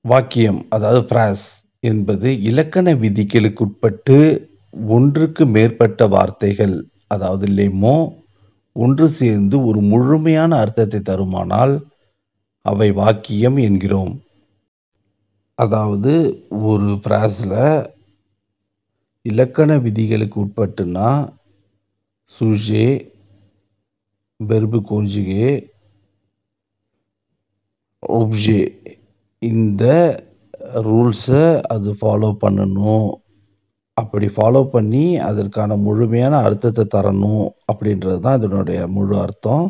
வாக்கியம் அதாவது ஃப்ராஸ் என்பது இலக்கண விதிகளுக்குட்பட்டு ஒன்றுக்கு மேற்பட்ட வார்த்தைகள் அதாவது லெமோ ஒன்று சேர்ந்து ஒரு முழுமையான அர்த்தத்தை தருமானால் அவை வாக்கியம் என்கிறோம். அதாவது ஒரு ஃப்ராஸில் இலக்கண விதிகளுக்கு உட்பட்டுனா சுஜே, வெர்பு கோஞ்சுகே, ஒப்ஜே இந்த ரூல்ஸை அது ஃபாலோ பண்ணணும். அப்படி ஃபாலோ பண்ணி அதற்கான முழுமையான அர்த்தத்தை தரணும் அப்படின்றது தான் இதனுடைய முழு அர்த்தம்.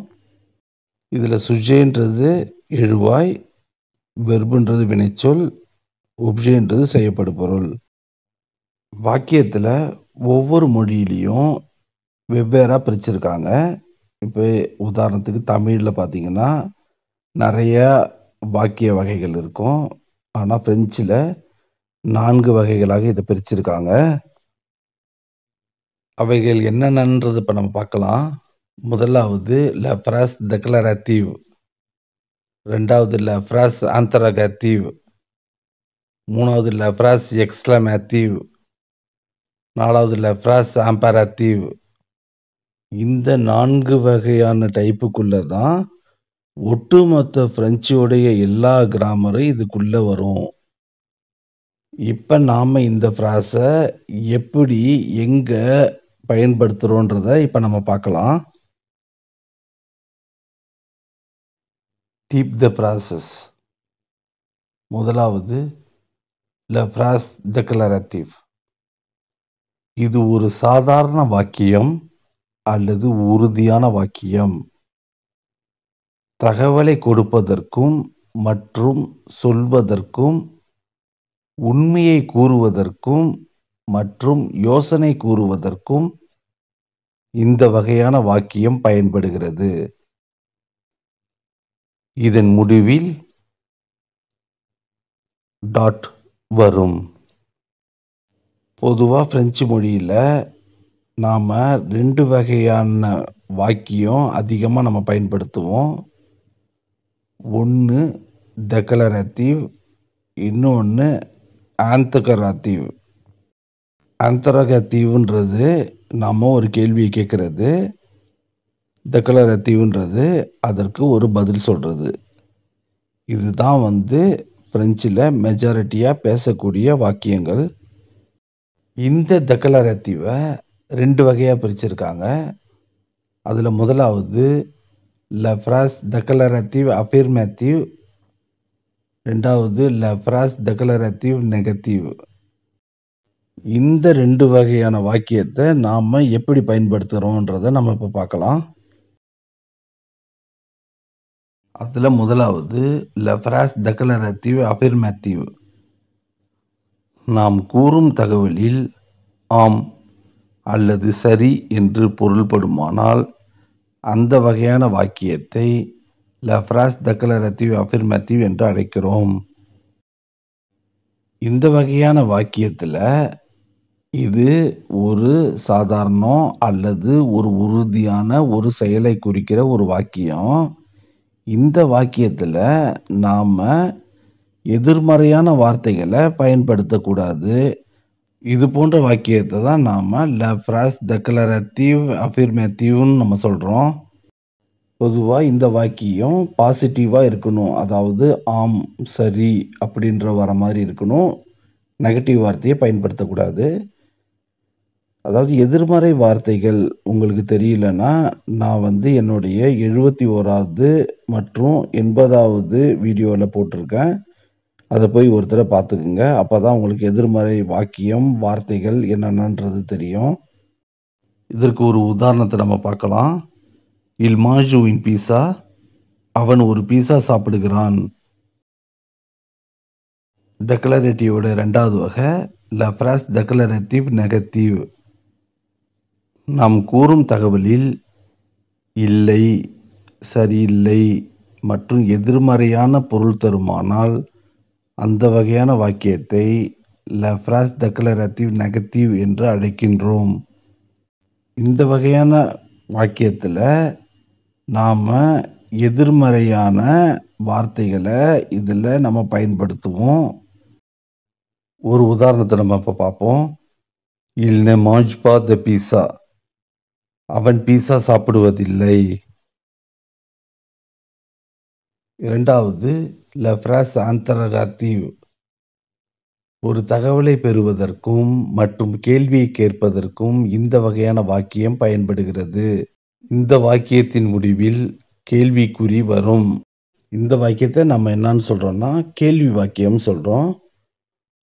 இதில் சுஜேன்றது எழுவாய், வெர்புன்றது வினைச்சொல், ஒப்ஜேன்றது செய்யப்படு பொருள். வாக்கியத்தில் ஒவ்வொரு மொழியிலையும் வெவ்வேறாக பிரிச்சிருக்காங்க. இப்போ உதாரணத்துக்கு தமிழில் பார்த்தீங்கன்னா நிறைய வாக்கிய வகைகள் இருக்கும். ஆனால் ஃப்ரெஞ்சில் 4 வகைகளாக இதை பிரிச்சிருக்காங்க. அவைகள் என்னென்னன்றது இப்போ நம்ம பார்க்கலாம். முதலாவது ல ஃப்ராஸ் டெக்லரேட்டிவ், ரெண்டாவது ல ஃப்ராஸ் இன்டரோகேட்டிவ், மூணாவது ல ஃப்ராஸ் எக்ஸ்க்ளமேட்டிவ், நாலாவது ல ஃப்ராஸ் இம்பேரேட்டிவ். இந்த 4 வகையான டைப்புக்குள்ள தான் ஒட்டுமொத்த பிரெஞ்சோடைய எல்லா கிராமரும் இதுக்குள்ள வரும். இப்போ நாம் இந்த ஃப்ராஸை எப்படி எங்கே பயன்படுத்துகிறோன்றதை இப்போ நம்ம பார்க்கலாம். Deep the process. முதலாவது ல ஃப்ராஸ் டெக்லரேட்டிவ். இது ஒரு சாதாரண வாக்கியம் அல்லது உறுதியான வாக்கியம். தகவலை கொடுப்பதற்கும் மற்றும் சொல்வதற்கும், உண்மையை கூறுவதற்கும் மற்றும் யோசனை கூறுவதற்கும் இந்த வகையான வாக்கியம் பயன்படுகிறது. இதன் முடிவில் டாட் வரும். பொதுவாக பிரெஞ்சு மொழியில் நாம் 2 வகையான வாக்கியம் அதிகமாக நம்ம பயன்படுத்துவோம். ஒன்று டெக்லரேட்டிவ், இன்னொன்று ஆன்தகராட்டிவ். ஆன்தரோகேட்டிவ்ன்றது நாம் ஒரு கேள்வியை கேட்குறது, டெக்லரேட்டிவ்ன்றது அதற்கு ஒரு பதில் சொல்கிறது. இதுதான் பிரெஞ்சில் மெஜாரிட்டியாக பேசக்கூடிய வாக்கியங்கள். இந்த டெக்லரேட்டிவை 2 வகையாக பிரிச்சிருக்காங்க. அதில் முதலாவது ல ஃப்ராஸ் டெக்லரேட்டிவ் அஃபிர்மேட்டிவ், ரெண்டாவது ல ஃப்ராஸ் டெக்லரேட்டிவ் நெகட்டிவ். இந்த 2 வகையான வாக்கியத்தை நாம் எப்படி பயன்படுத்துகிறோன்றதை நம்ம இப்போ பார்க்கலாம். அதில் முதலாவது ல ஃப்ராஸ் டெக்லரேட்டிவ் அஃபிர்மேட்டிவ். நாம் கூறும் தகவலில் ஆம் அல்லது சரி என்று பொருள்படுமானால் அந்த வகையான வாக்கியத்தை ல ஃப்ராஸ் டெக்லரேட்டிவ் அஃபிர்மேட்டிவ் என்று அழைக்கிறோம். இந்த வகையான வாக்கியத்தில் இது ஒரு சாதாரணம் அல்லது ஒரு உறுதியான ஒரு செயலை குறிக்கிற ஒரு வாக்கியம். இந்த வாக்கியத்தில் நாம் எதிர்மறையான வார்த்தைகளை பயன்படுத்தக்கூடாது. இது போன்ற வாக்கியத்தை தான் நாம் ல ஃப்ராஸ் டெக்லரேட்டிவ் அஃபிர்மேட்டிவ்னு நம்ம சொல்கிறோம். பொதுவாக இந்த வாக்கியம் பாசிட்டிவாக இருக்கணும். அதாவது ஆம், சரி அப்படின்ற வர மாதிரி இருக்கணும். நெகட்டிவ் வார்த்தையை பயன்படுத்தக்கூடாது. அதாவது எதிர்மறை வார்த்தைகள் உங்களுக்கு தெரியலன்னா நான் என்னுடைய 71வது மற்றும் 80வது வீடியோவில் போட்டிருக்கேன். அதை போய் ஒரு தடவை பார்த்துக்குங்க. அப்போ தான் உங்களுக்கு எதிர்மறை வாக்கியம் வார்த்தைகள் என்னென்னன்றது தெரியும். இதற்கு ஒரு உதாரணத்தை நம்ம பார்க்கலாம். இல் மாஞ்சு இன் பீஸா, அவன் ஒரு பீஸா சாப்பிடுகிறான். டெக்லரேட்டிவோட 2வது வகை ல ஃப்ராஸ் டெக்லரேட்டிவ் நெகட்டிவ். நாம் கூறும் தகவலில் இல்லை, சரியில்லை மற்றும் எதிர்மறையான பொருள் தருமானால் அந்த வகையான வாக்கியத்தை ல ஃப்ராஸ் டெக்லரேட்டிவ் நெகட்டிவ் என்று அழைக்கின்றோம். இந்த வகையான வாக்கியத்தில் நாம் எதிர்மறையான வார்த்தைகளை இதில் நம்ம பயன்படுத்துவோம். ஒரு உதாரணத்தை நம்ம இப்போ பார்ப்போம். Il ne mange pas de pizza. அவன் பீஸா சாப்பிடுவதில்லை. இரண்டாவது, la phrase interrogative. ஒரு தகவலை பெறுவதற்கும் மற்றும் கேள்வியை கேட்பதற்கும் இந்த வகையான வாக்கியம் பயன்படுகிறது. இந்த வாக்கியத்தின் முடிவில் கேள்விக்குறி வரும். இந்த வாக்கியத்தை நம்ம என்னன்னு சொல்றோம்னா கேள்வி வாக்கியம் சொல்றோம்.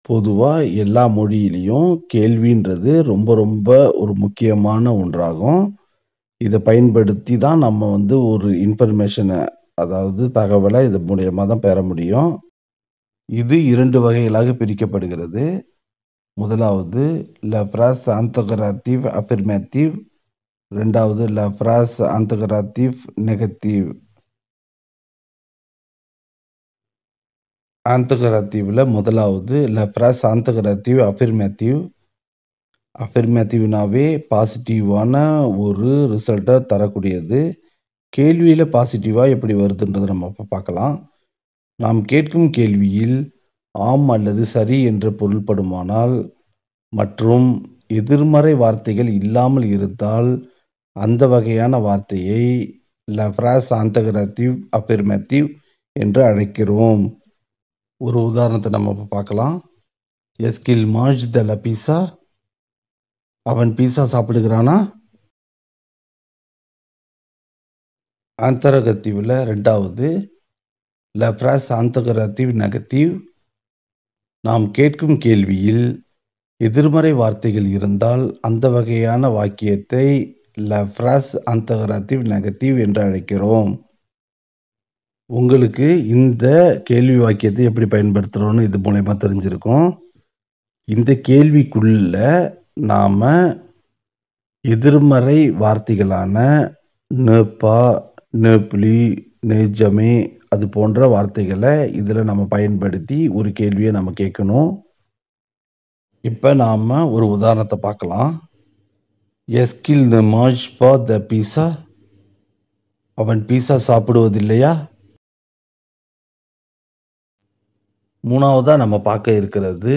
பொதுவா எல்லா மொழியிலையும் கேள்வின்றது ரொம்ப ரொம்ப ஒரு முக்கியமான ஒன்றாகும். இதை பயன்படுத்தி தான் நம்ம ஒரு இன்ஃபர்மேஷனை, அதாவது தகவலை இது மூலியமா தான் பெற முடியும். இது 2 வகைகளாக பிரிக்கப்படுகிறது. முதலாவது la phrase interrogative affirmative, இரண்டாவது la phrase interrogative negative. interrogative-ல முதலாவது la phrase interrogative affirmative. affirmative-னாவே பாசிட்டிவான ஒரு ரிசல்ட்டை தரக்கூடியது. கேள்வியில பாசிட்டிவா எப்படி வருதுன்றதை நம்ம இப்போ பார்க்கலாம். நாம் கேட்கும் கேள்வியில் ஆம் அல்லது சரி என்று பொருள்படுமானால் மற்றும் எதிர்மறை வார்த்தைகள் இல்லாமல் இருந்தால் அந்த வகையான வார்த்தையை la phrase interrogative affirmative என்று அழைக்கிறோம். ஒரு உதாரணத்தை நம்ம இப்போ பார்க்கலாம். Est-ce qu'il mange de la pizza? அவன் பீஸா சாப்பிடுகிறானா? interrogative-ல இரண்டாவது la phrase interrogative negative. நாம் கேட்கும் கேள்வியில் எதிர்மறை வார்த்தைகள் இருந்தால் அந்த வகையான வாக்கியத்தை la phrase interrogative negative என்று அழைக்கிறோம். உங்களுக்கு இந்த கேள்வி வாக்கியத்தை எப்படி பயன்படுத்துறோம்னு இது மூலமா தெரிஞ்சிருக்கும். இந்த கேள்விக்குள்ள நாம எதிர்மறை வார்த்தைகளான ne pas, ne plus, ne jamais அது போன்ற வார்த்தைகளை இதில் நம்ம பயன்படுத்தி ஒரு கேள்வியை நம்ம கேட்கணும். இப்போ நாம் ஒரு உதாரணத்தை பார்க்கலாம். Est-ce qu'il ne mange pas de pizza? அவன் பீஸா சாப்பிடுவதில்லையா? மூணாவதா நம்ம பார்க்க இருக்கிறது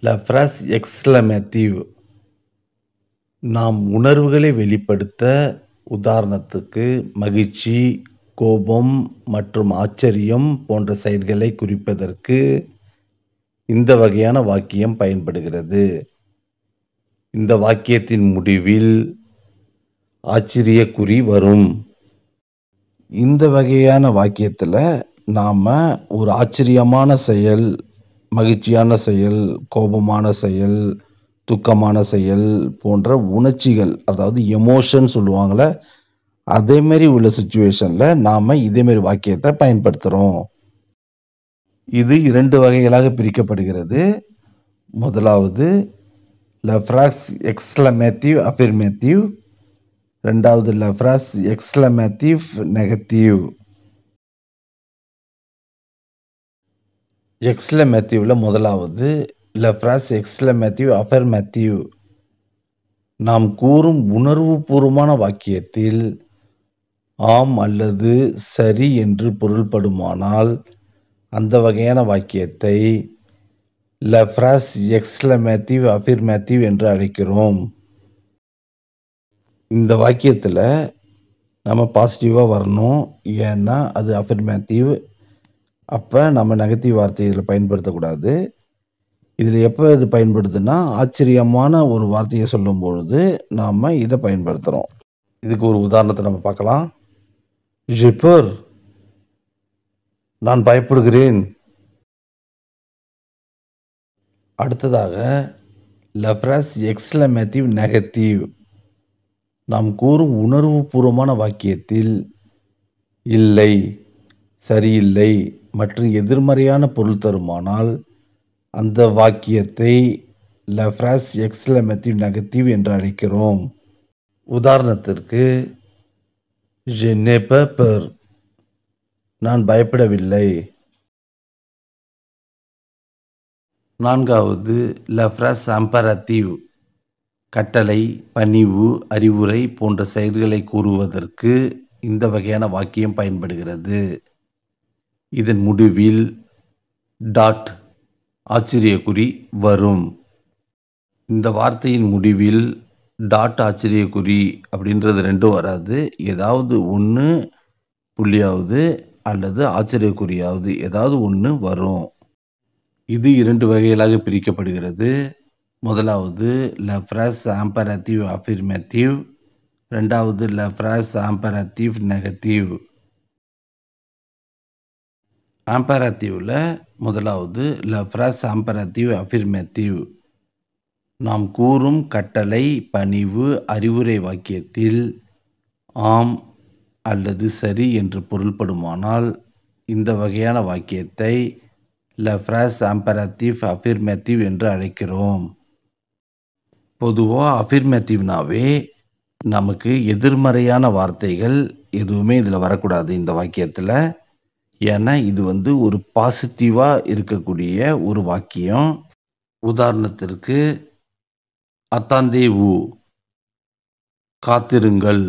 la phrase exclamative. நாம் உணர்வுகளை வெளிப்படுத்த, உதாரணத்துக்கு மகிழ்ச்சி, கோபம் மற்றும் ஆச்சரியம் போன்ற செயல்களை குறிப்பதற்கு இந்த வகையான வாக்கியம் பயன்படுகிறது. இந்த வாக்கியத்தின் முடிவில் ஆச்சரியக்குறி வரும். இந்த வகையான வாக்கியத்தில் நாம் ஒரு ஆச்சரியமான செயல், மகிழ்ச்சியான செயல், கோபமான செயல், துக்கமான செயல் போன்ற உணர்ச்சிகள், அதாவது எமோஷன் சொல்லுவாங்களே, அதேமாரி உள்ள சுச்சுவேஷனில் நாம் இதேமாரி வாக்கியத்தை பயன்படுத்துகிறோம். இது 2 வகைகளாக பிரிக்கப்படுகிறது. முதலாவது la phrase exclamative affirmative, இரண்டாவது la phrase exclamative negative. exclamative-ல முதலாவது la phrase exclamative affirmative. நாம் கூறும் உணர்வுபூர்வமான வாக்கியத்தில் ஆம் அல்லது சரி என்று பொருள்படுமானால் அந்த வகையான வாக்கியத்தை la phrase exclamative affirmative என்று அழைக்கிறோம். இந்த வாக்கியத்தில் நம்ம பாசிட்டிவாக வரணும், ஏன்னா அது அஃபர்மேட்டிவ். அப்போ நம்ம நெகட்டிவ் வார்த்தை இதில் பயன்படுத்தக்கூடாது. இதில் எப்போ இது பயன்படுதுன்னா ஆச்சரியமான ஒரு வார்த்தையை சொல்லும் பொழுது நாம் இதை பயன்படுத்துகிறோம். இதுக்கு ஒரு உதாரணத்தை நம்ம பார்க்கலாம். J'ai peur. நான் பயப்படுகிறேன். அடுத்ததாக la phrase exclamative negative. நாம் கூறும் உணர்வுபூர்வமான வாக்கியத்தில் இல்லை, சரியில்லை மற்றும் எதிர்மறையான பொருள் தருமானால் அந்த வாக்கியத்தை la phrase exclamative negative என்று அழைக்கிறோம். உதாரணத்திற்கு je n'ai pas peur. நான் பயப்படவில்லை. நான்காவது la phrase imperative. கட்டளை, பணிவு, அறிவுரை போன்ற செயல்களை கூறுவதற்கு இந்த வகையான வாக்கியம் பயன்படுகிறது. இதன் முடிவில் டாட் ஆச்சரியக்குறி வரும். இந்த வார்த்தையின் முடிவில் டாட் ஆச்சரியக்குறி அப்படின்றது ரெண்டும் வராது. ஏதாவது ஒன்று புள்ளியாவது அல்லது ஆச்சரியக்குறியாவது ஏதாவது ஒன்று வரும். இது 2 வகைகளாக பிரிக்கப்படுகிறது. முதலாவது la phrase impérative affirmative, இரண்டாவது la phrase impérative négative. impérative-ல முதலாவது la phrase impérative affirmative. நாம் கூறும் கட்டளை, பணிவு, அறிவுரை வாக்கியத்தில் ஆம் அல்லது சரி என்று பொருள்படுமானால் இந்த வகையான வாக்கியத்தை la phrase impérative affirmative என்று அழைக்கிறோம். பொதுவாக அஃபிர்மேட்டிவ்னாவே நமக்கு எதிர்மறையான வார்த்தைகள் எதுவுமே இதில் வரக்கூடாது இந்த வாக்கியத்தில். ஏன்னா இது ஒரு பாசிட்டிவாக இருக்கக்கூடிய ஒரு வாக்கியம். உதாரணத்திற்கு அத்தாந்தேவு காத்திருங்கள்.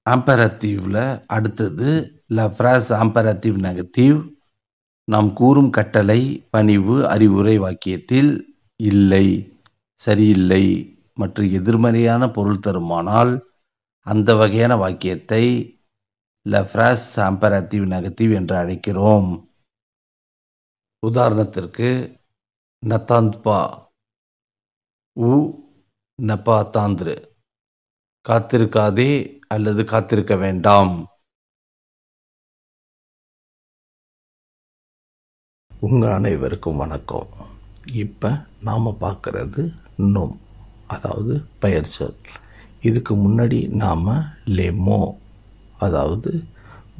ஆம்பரேட்டிவ்ல அடுத்தது la phrase impérative négative. நாம் கூறும் கட்டளை, பணிவு, அறிவுரை வாக்கியத்தில் இல்லை, சரியில்லை மற்றும் எதிர்மறையான பொருள் தருமானால் அந்த வகையான வாக்கியத்தை la phrase impérative négative என்று அழைக்கிறோம். உதாரணத்திற்கு n'attends pas ou ne pas attendre, காத்திருக்காதே அல்லது காத்திருக்க வேண்டாம். உங்கள் அனைவருக்கும் வணக்கம். இப்போ நாம் பார்க்குறது நோம், அதாவது பெயர்ச்சொல். இதுக்கு முன்னாடி நாம் லெமோ, அதாவது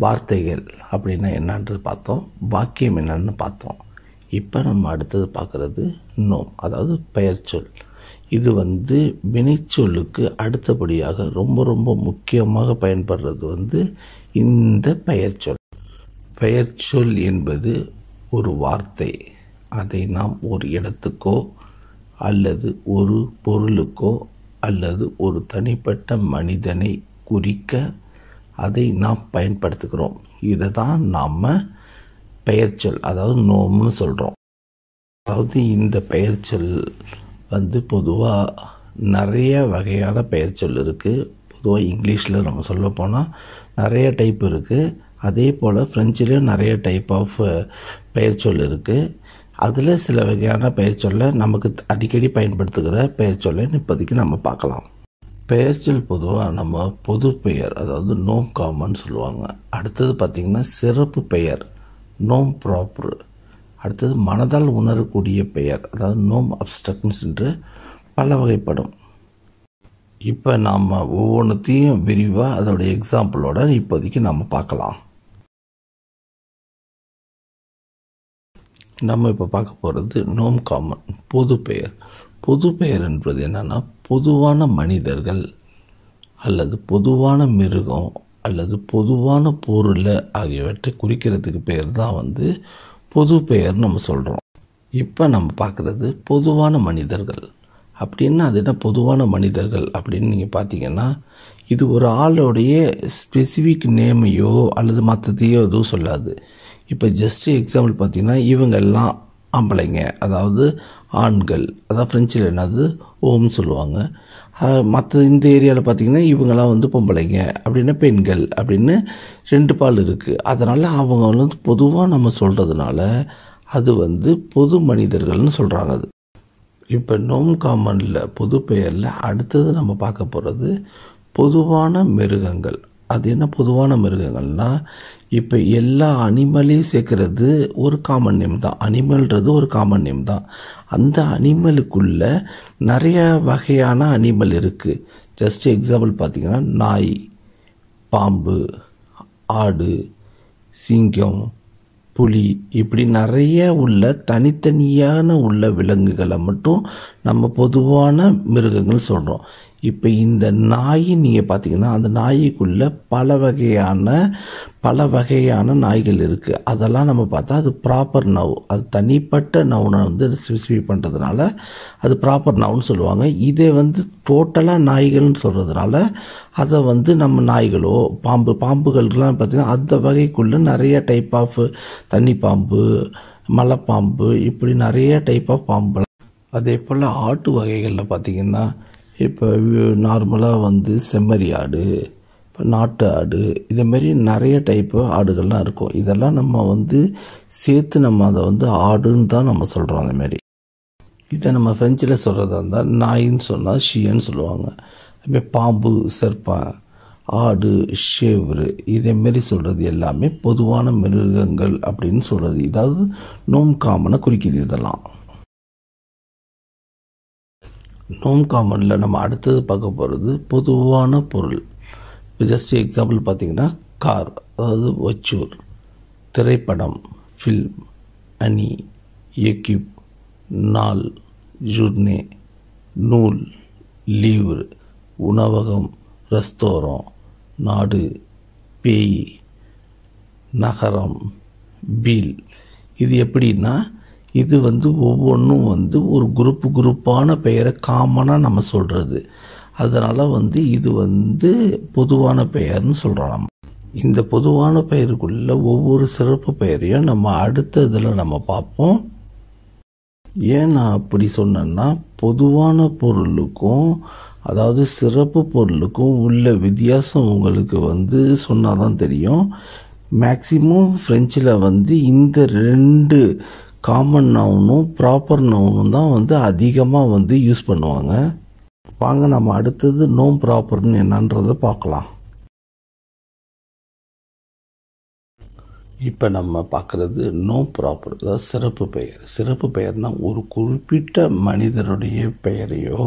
வார்த்தைகள் அப்படின்னா என்னன்றது பார்த்தோம், வாக்கியம் என்னன்னு பார்த்தோம். இப்போ நம்ம அடுத்தது பார்க்குறது நோம், அதாவது பெயர்ச்சொல். இது வினைச்சொல்லுக்கு அடுத்தபடியாக ரொம்ப ரொம்ப முக்கியமாக பயன்படுறது இந்த பெயர்ச்சொல். பெயர்ச்சொல் என்பது ஒரு வார்த்தை. அதை நாம் ஒரு இடத்துக்கோ அல்லது ஒரு பொருளுக்கோ அல்லது ஒரு தனிப்பட்ட மனிதனை குறிக்க அதை நாம் பயன்படுத்துகிறோம். இதை தான் நாம் பெயர்ச்சொல், அதாவது நோம்னு சொல்கிறோம். அதாவது இந்த பெயர்ச்சொல் பொதுவாக நிறைய வகையான பெயர்ச்சொல் இருக்குது. பொதுவாக இங்கிலீஷில் நம்ம சொல்ல போனால் நிறைய டைப் இருக்குது. அதே போல் ஃப்ரெஞ்சிலையும் நிறைய டைப் ஆஃப் பெயர்ச்சொல் இருக்குது. அதில் சில வகையான பெயர்ச்சொல்லை நமக்கு அடிக்கடி பயன்படுத்துகிற பெயர்ச்சொல்லை இப்போதைக்கு நம்ம பார்க்கலாம். பெயர்ச்சொல் பொதுவாக நம்ம பொது பெயர், அதாவது நோம் காமன் சொல்லுவாங்க. அடுத்தது பார்த்திங்கன்னா சிறப்பு பெயர், நோம் ப்ராப்பர். அடுத்தது மனதால் உணரக்கூடிய பெயர், அதாவது நோம் அப்ஸ்ட்ரக்ட்ஸ் என்று பல வகைப்படும். இப்போ நாம் ஒவ்வொன்றுத்தையும் விரிவாக அதோட எக்ஸாம்பிளோட இப்போதைக்கு நம்ம பார்க்கலாம். நம்ம இப்போ பார்க்க போகிறது நோம் காமன், பொது பெயர். பொது பெயர் என்பது என்னென்னா பொதுவான மனிதர்கள் அல்லது பொதுவான மிருகம் அல்லது பொதுவான பொருள் ஆகியவற்றை குறிக்கிறதுக்கு பேர் தான் பொது பெயர் நம்ம சொல்கிறோம். இப்போ நம்ம பார்க்குறது பொதுவான மனிதர்கள் அப்படின்னா அது என்ன? பொதுவான மனிதர்கள் அப்படின்னு நீங்கள் பார்த்தீங்கன்னா இது ஒரு ஆளுடைய ஸ்பெசிஃபிக் நேமையோ அல்லது மற்றதையோ எதுவும் சொல்லாது. இப்போ ஜஸ்ட் எக்ஸாம்பிள் பார்த்தீங்கன்னா இவங்கெல்லாம் ஆம்பளைங்க, அதாவது ஆண்கள், அதாவது ஃப்ரெஞ்சில் என்னது ஓம்னு சொல்லுவாங்க. மற்ற இந்த ஏரியாவில் பார்த்திங்கன்னா இவங்கெல்லாம் பொம்பளைங்க அப்படின்னா பெண்கள் அப்படின்னு 2 பால் இருக்குது. அதனால் அவங்க பொதுவாக நம்ம சொல்கிறதுனால அது பொது மனிதர்கள்னு சொல்கிறாங்க. அது இப்போ நோம் காமனில் பொது பெயரில் அடுத்தது நம்ம பார்க்க போகிறது பொதுவான மிருகங்கள். அது என்ன பொதுவான மிருகங்கள்னால் இப்போ எல்லா அனிமலையும் சேர்க்கறது ஒரு காமன் நேம் தான். அனிமல்ன்றது ஒரு காமன் நேம் தான். அந்த அனிமலுக்குள்ள நிறைய வகையான அனிமல் இருக்குது. ஜஸ்ட் எக்ஸாம்பிள் பார்த்திங்கன்னா நாய், பாம்பு, ஆடு, சிங்கம், புலி, இப்படி நிறைய உள்ள தனித்தனியான உள்ள விலங்குகளை மட்டும் நம்ம பொதுவான மிருகங்கள் சொல்கிறோம். இப்போ இந்த நாய் நீங்கள் பார்த்தீங்கன்னா அந்த நாய்க்குள்ளே பல வகையான நாய்கள் இருக்குது. அதெல்லாம் நம்ம பார்த்தா அது ப்ராப்பர் நவ், அது தனிப்பட்ட நவுனை வந்து ஸ்பெசிஃபை பண்ணுறதுனால அது ப்ராப்பர் நவுன்னு சொல்லுவாங்க. இதே வந்து டோட்டலாக நாய்கள்னு சொல்கிறதுனால அதை வந்து நம்ம நாய்களோ பாம்புகள்லாம் பார்த்திங்கன்னா அந்த வகைக்குள்ளே நிறைய டைப் ஆஃப் தண்ணி பாம்பு, மலைப்பாம்பு, இப்படி நிறைய டைப் ஆஃப் பாம்பு. அதே போல் ஆட்டு வகைகளில் பார்த்திங்கன்னா இப்போ நார்மலாக வந்து செம்மறி ஆடு, இப்போ நாட்டு ஆடு, இதேமாரி நிறைய டைப்பு ஆடுகள்லாம் இருக்கும். இதெல்லாம் நம்ம வந்து சேர்த்து நம்ம அதை வந்து ஆடுன்னு தான் நம்ம சொல்கிறோம். அதேமாரி இதை நம்ம ஃப்ரெஞ்சில் சொல்கிறதா இருந்தால் நாயின்னு சொன்னால் ஷியன்னு சொல்லுவாங்க. அதுமாரி பாம்பு, சர்ப்பன், ஆடு, ஷேவ்ரு, இதேமாரி சொல்கிறது எல்லாமே பொதுவான மிருகங்கள் அப்படின்னு சொல்கிறது. இதாவது நோம் காமனை குறிக்குது. இதெல்லாம் நோம் காமனில் நம்ம அடுத்தது பார்க்க போகிறது பொதுவான பொருள். இப்போ ஜஸ்ட் எக்ஸாம்பிள் பார்த்தீங்கன்னா கார், அதாவது வச்சூர், திரைப்படம், ஃபில்ம், அணி, எக்யூப், நாள், ஜூர்னே, நூல், லீவ்ரு, உணவகம், ரெஸ்தோரம், நாடு, பேய், நகரம், பீல். இது எப்படின்னா இது வந்து ஒவ்வொன்றும் வந்து ஒரு குரூப்பான பெயரை காமனாக நம்ம சொல்கிறது. அதனால் வந்து இது வந்து பொதுவான பெயர்னு சொல்கிறோம். நம்ம இந்த பொதுவான பெயருக்குள்ள ஒவ்வொரு சிறப்பு பெயரையும் நம்ம அடுத்த இதில் நம்ம பார்ப்போம். ஏன் நான் அப்படி சொன்னேன்னா பொதுவான பொருளுக்கும் அதாவது சிறப்பு பொருளுக்கும் உள்ள வித்தியாசம் உங்களுக்கு வந்து சொன்னாதான் தெரியும். மேக்சிமம் ஃப்ரெஞ்சில் வந்து இந்த ரெண்டு காமன் நவுனும் ப்ராப்பர் நவுனும் தான் வந்து அதிகமாக வந்து யூஸ் பண்ணுவாங்க. வாங்க நம்ம அடுத்தது நோம் ப்ராப்பர்னு என்னன்றதை பார்க்கலாம். இப்போ நம்ம பார்க்குறது நோம் ப்ராப்பர், அதாவது சிறப்பு பெயர். சிறப்பு பெயர்னால் ஒரு குறிப்பிட்ட மனிதருடைய பெயரையோ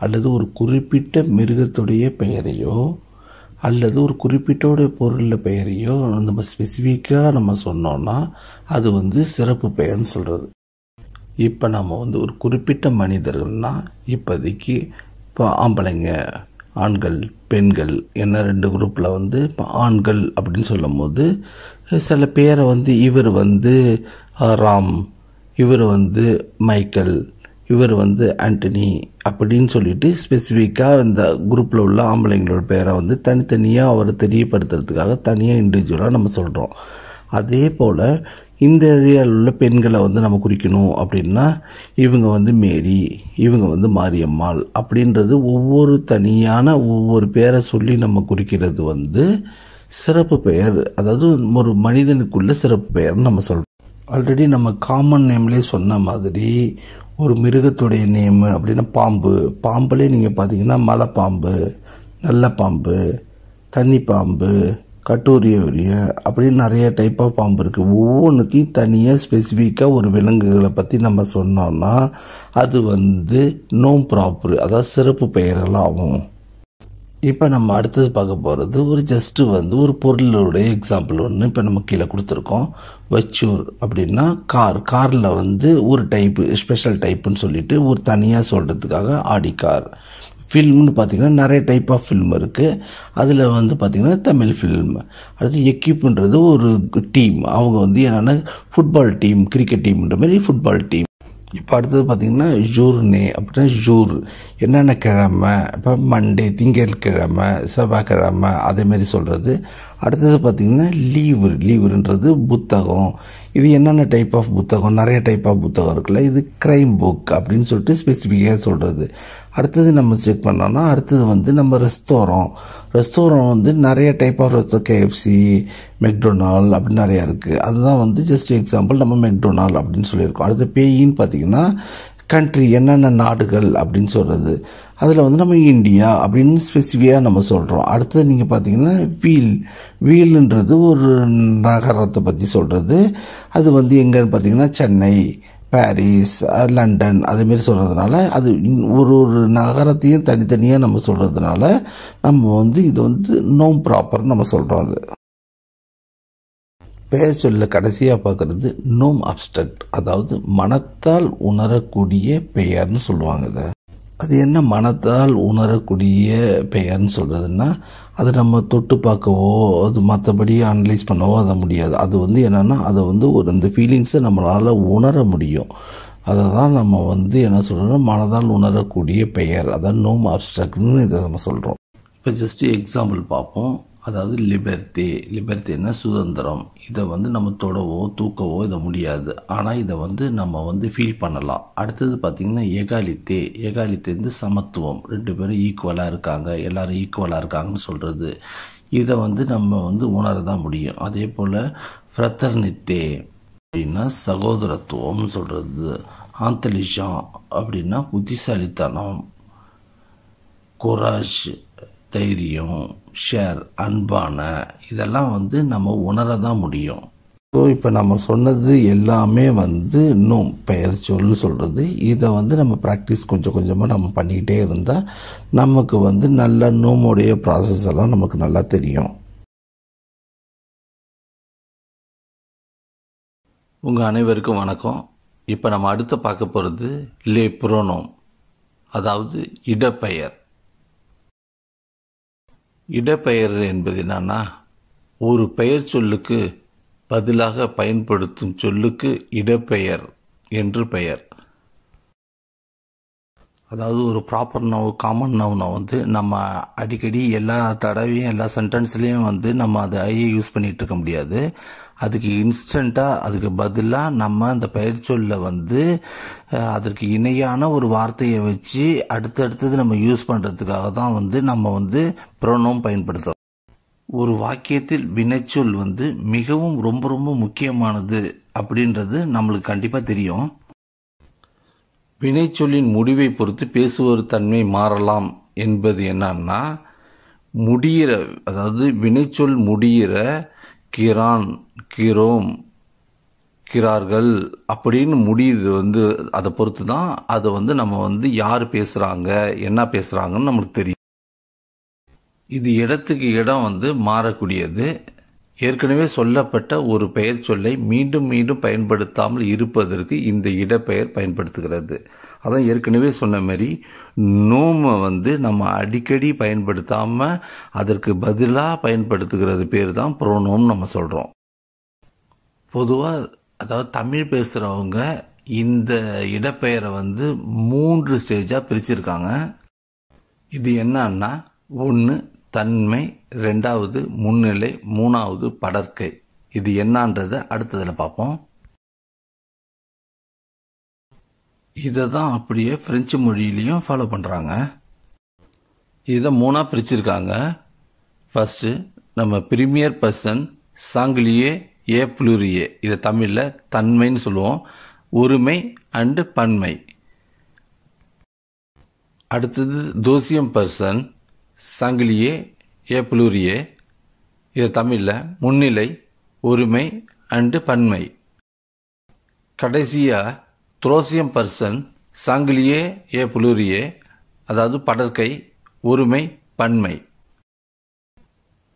அல்லது ஒரு குறிப்பிட்ட மிருகத்துடைய பெயரையோ அல்லது ஒரு குறிப்பிட்ட பொருளில் பெயரையோ நம்ம ஸ்பெசிஃபிக்காக நம்ம சொன்னோன்னா அது வந்து சிறப்பு பெயர்னு சொல்கிறது. இப்போ நம்ம வந்து ஒரு குறிப்பிட்ட மனிதர்கள்னால் இப்போதைக்கு இப்போ ஆம்பளைங்க, ஆண்கள், பெண்கள் என்ன ரெண்டு குரூப்பில் வந்து இப்போ ஆண்கள் அப்படின்னு சொல்லும் போது சில பேரை வந்து இவர் வந்து ராம், இவர் வந்து மைக்கேல், இவர் வந்து ஆண்டனி அப்படின்னு சொல்லிட்டு ஸ்பெசிஃபிக்காக இந்த குரூப்பில் உள்ள ஆம்பளைங்களோட பேரை வந்து தனித்தனியாக அவரை தெரியப்படுத்துறதுக்காக தனியாக இண்டிவிஜுவலாக நம்ம சொல்கிறோம். அதே போல் இந்த ஏரியாவில் உள்ள பெண்களை வந்து நம்ம குறிக்கணும் அப்படின்னா இவங்க வந்து மேரி, இவங்க வந்து மாரியம்மாள் அப்படின்றது ஒவ்வொரு தனியான ஒவ்வொரு பேரை சொல்லி நம்ம குறிக்கிறது வந்து சிறப்பு பெயர். அதாவது ஒரு மனிதனுக்குள்ள சிறப்பு பெயர்னு நம்ம சொல்கிறோம். ஆல்ரெடி நம்ம காமன் நேம்லேயே சொன்ன மாதிரி ஒரு மிருகத்துடைய நேமு அப்படின்னா பாம்புலேயே நீங்கள் பார்த்தீங்கன்னா மலைப்பாம்பு, நல்ல பாம்பு, தண்ணி பாம்பு, கட்டூரிய அப்படின்னு நிறைய டைப் ஆஃப் பாம்பு இருக்குது. ஒவ்வொன்றுத்தையும் தனியாக ஸ்பெசிஃபிக்காக ஒரு விலங்குகளை பற்றி நம்ம சொன்னோம்னா அது வந்து நோம் ப்ராப்பர், அதாவது சிறப்பு பெயர்களாகும். இப்போ நம்ம அடுத்தது பார்க்க போகிறது ஒரு ஜஸ்ட்டு வந்து ஒரு பொருளுடைய எக்ஸாம்பிள் ஒன்று இப்போ நம்ம கீழே கொடுத்துருக்கோம். வச்சூர் அப்படின்னா காரில் வந்து ஒரு டைப்பு ஸ்பெஷல் டைப்புன்னு சொல்லிட்டு ஒரு தனியாக சொல்கிறதுக்காக ஆடி கார். ஃபில்ம்னு பார்த்திங்கன்னா நிறைய டைப் ஆஃப் ஃபில்ம் இருக்குது. அதில் வந்து பார்த்திங்கன்னா தமிழ் ஃபில்ம். அடுத்து எக்யூப்ன்றது ஒரு டீம், அவங்க வந்து என்னென்னா ஃபுட்பால் டீம், கிரிக்கெட் டீம்ன்ற மாதிரி ஃபுட்பால் டீம். இப்போ அடுத்தது பார்த்திங்கன்னா ஜூர்னே அப்படின்னா ஜூர் என்னென்ன கிழமை, இப்போ மண்டே திங்கட்கிழமை, செவ்வாய்க்கிழமை அதேமாரி சொல்கிறது. அடுத்தது பார்த்திங்கன்னா லீவுன்றது புத்தகம். இது என்னென்ன டைப் ஆஃப் புத்தகம், நிறைய டைப் ஆஃப் புத்தகம் இருக்குல்ல, இது க்ரைம் புக் அப்படின்னு சொல்லிட்டு ஸ்பெசிஃபிக்காக சொல்கிறது. அடுத்தது நம்ம செக் பண்ணோன்னா அடுத்தது வந்து நம்ம ரெஸ்டோரம் வந்து நிறைய டைப் ஆஃப் கேஎஃப்சி, மெக்டொனால்ட் அப்படின்னு நிறையா இருக்குது. அதுதான் வந்து ஜஸ்ட் எக்ஸாம்பிள் நம்ம மெக்டொனால்ட் அப்படின்னு சொல்லியிருக்கோம். அடுத்து பேயின்னு பார்த்திங்கன்னா கண்ட்ரி, என்னென்ன நாடுகள் அப்படின்னு சொல்கிறது. அதில் வந்து நம்ம இந்தியா அப்படின்னு ஸ்பெசிஃபிக்காக நம்ம சொல்கிறோம். அடுத்தது நீங்கள் பார்த்தீங்கன்னா வீல்ன்றது ஒரு நகரத்தை பற்றி சொல்கிறது. அது வந்து எங்கன்னு பார்த்தீங்கன்னா சென்னை, பாரிஸ், லண்டன் அதேமாரி சொல்கிறதுனால அது ஒரு நகரத்தையும் தனித்தனியாக நம்ம சொல்கிறதுனால நம்ம வந்து இது வந்து நோம் ப்ராப்பர்னு நம்ம சொல்கிறோம். அது பெயர் சொல்ல கடைசியாக பார்க்குறது நோம் அப்ஸ்ட்ரக்ட், அதாவது மனத்தால் உணரக்கூடிய பெயர்னு சொல்லுவாங்க. இதை அது என்ன மனத்தால் உணரக்கூடிய பெயர்னு சொல்கிறதுன்னா, அது நம்ம தொட்டு பார்க்கவோ அது மற்றபடி அனலைஸ் பண்ணவோ அதை முடியாது. அது வந்து என்னென்னா அதை வந்து ஒரு இந்த ஃபீலிங்ஸை நம்மளால் உணர முடியும். அதை தான் நம்ம வந்து என்ன சொல்கிறோம்னா மனதால் உணரக்கூடிய பெயர், அதான் நோம் அப்ஸ்ட்ராக்ட்னு இதை நம்ம சொல்கிறோம். இப்போ ஜஸ்ட்டு எக்ஸாம்பிள் பார்ப்போம். அதாவது லிபர்த்தேன்னா சுதந்திரம். இதை வந்து நம்ம தொடவோ தூக்கவோ இதை முடியாது, ஆனால் இதை வந்து நம்ம வந்து ஃபீல் பண்ணலாம். அடுத்தது பார்த்திங்கன்னா எகாலித்தே வந்து சமத்துவம், 2 பேரும் ஈக்குவலாக இருக்காங்க, எல்லோரும் ஈக்குவலாக இருக்காங்கன்னு சொல்கிறது. இதை வந்து நம்ம வந்து உணர தான் முடியும். அதே போல் ஃப்ரத்தர்னித்தே அப்படின்னா சகோதரத்துவம்னு சொல்கிறது. ஆந்தலிஷம் அப்படின்னா புத்திசாலித்தனம், கோராஜ் தைரியம், ஷேர் அன்பான, இதெல்லாம் வந்து நம்ம உணர தான் முடியும். ஸோ இப்போ நம்ம சொன்னது எல்லாமே வந்து நோம் பெயர் சொல்லு சொல்கிறது. இதை வந்து நம்ம ப்ராக்டிஸ் கொஞ்சம் கொஞ்சமாக நம்ம பண்ணிக்கிட்டே இருந்தால் நமக்கு வந்து நல்ல நோமுடைய ப்ராசஸ் எல்லாம் நமக்கு நல்லா தெரியும். உங்கள் அனைவருக்கும் வணக்கம். இப்போ நம்ம அடுத்து பார்க்க போகிறது லே புரோனோம், அதாவது இடப்பெயர். இடப்பெயர் என்பது என்னன்னா, ஒரு பெயர் சொல்லுக்கு பதிலாக பயன்படுத்தும் சொல்லுக்கு இடப்பெயர் என்று பெயர். அதாவது ஒரு ப்ராப்பர் நவ், காமன் நவ்னை வந்து நம்ம அடிக்கடி எல்லா தடவையும் எல்லா சென்டென்ஸ்லேயும் வந்து நம்ம அதை யூஸ் பண்ணிகிட்டு இருக்க முடியாது. அதுக்கு இன்ஸ்டண்ட்டாக அதுக்கு பதிலாக நம்ம அந்த பெயர் சொல்ல வந்து அதற்கு இணையான ஒரு வார்த்தையை வச்சு அடுத்தடுத்தது நம்ம யூஸ் பண்ணுறதுக்காக தான் வந்து நம்ம வந்து ப்ரோனோம் பயன்படுத்துகிறோம். ஒரு வாக்கியத்தில் வினைச்சொல் வந்து மிகவும் ரொம்ப ரொம்ப முக்கியமானது அப்படின்றது நம்மளுக்கு கண்டிப்பாக தெரியும். வினைச்சொல்லின் முடிவை பொறுத்து பேசுவோர் தன்மை மாறலாம் என்பது என்னன்னா, முடிகிற, அதாவது வினைச்சொல் முடிகிற கிரான், கிரோம், கிரார்கள் அப்படின்னு முடியுது வந்து அதை பொறுத்து தான் அதை வந்து நம்ம வந்து யார் பேசுகிறாங்க என்ன பேசுகிறாங்கன்னு நம்மளுக்கு தெரியும். இது இடத்துக்கு இடம் வந்து மாறக்கூடியது. ஏற்கனவே சொல்லப்பட்ட ஒரு பெயர் சொல்லை மீண்டும் மீண்டும் பயன்படுத்தாமல் இருப்பதற்கு இந்த இடப்பெயர் பயன்படுத்துகிறது. அதான் ஏற்கனவே சொன்ன மாதிரி நோமை வந்து நம்ம அடிக்கடி பயன்படுத்தாமல் அதற்கு பதிலாக பயன்படுத்துகிறது பேர் தான் ப்ரோனோம்னு நம்ம சொல்கிறோம். பொதுவாக அதாவது தமிழ் பேசுகிறவங்க இந்த இடப்பெயரை வந்து 3 ஸ்டேஜாக பிரிச்சிருக்காங்க. இது என்னன்னா, 1 தன்மை, 2வது முன்னிலை, 3வது படர்க்கை. இது என்னன்றதை அடுத்ததில் பார்ப்போம். இதை தான் அப்படியே பிரெஞ்சு மொழியிலையும் ஃபாலோ பண்ணுறாங்க. இதை 3ஆக பிரிச்சிருக்காங்க. ஃபர்ஸ்ட்டு நம்ம பிரீமியர் பர்சன் சாங்கிலியே ஏ புளூரியே, இதை தமிழில் தன்மைன்னு சொல்லுவோம், ஒருமை அண்டு பன்மை. அடுத்தது தோசியம் பர்சன் சாங்கிலியே ஏ புளூரியே, இது தமிழில் முன்னிலை, ஒருமை அண்டு பன்மை. கடைசியாக த்ரோசியம் பர்சன் சாங்கிலியே ஏ புளூரியே, அதாவது படற்கை, ஒருமை, பன்மை.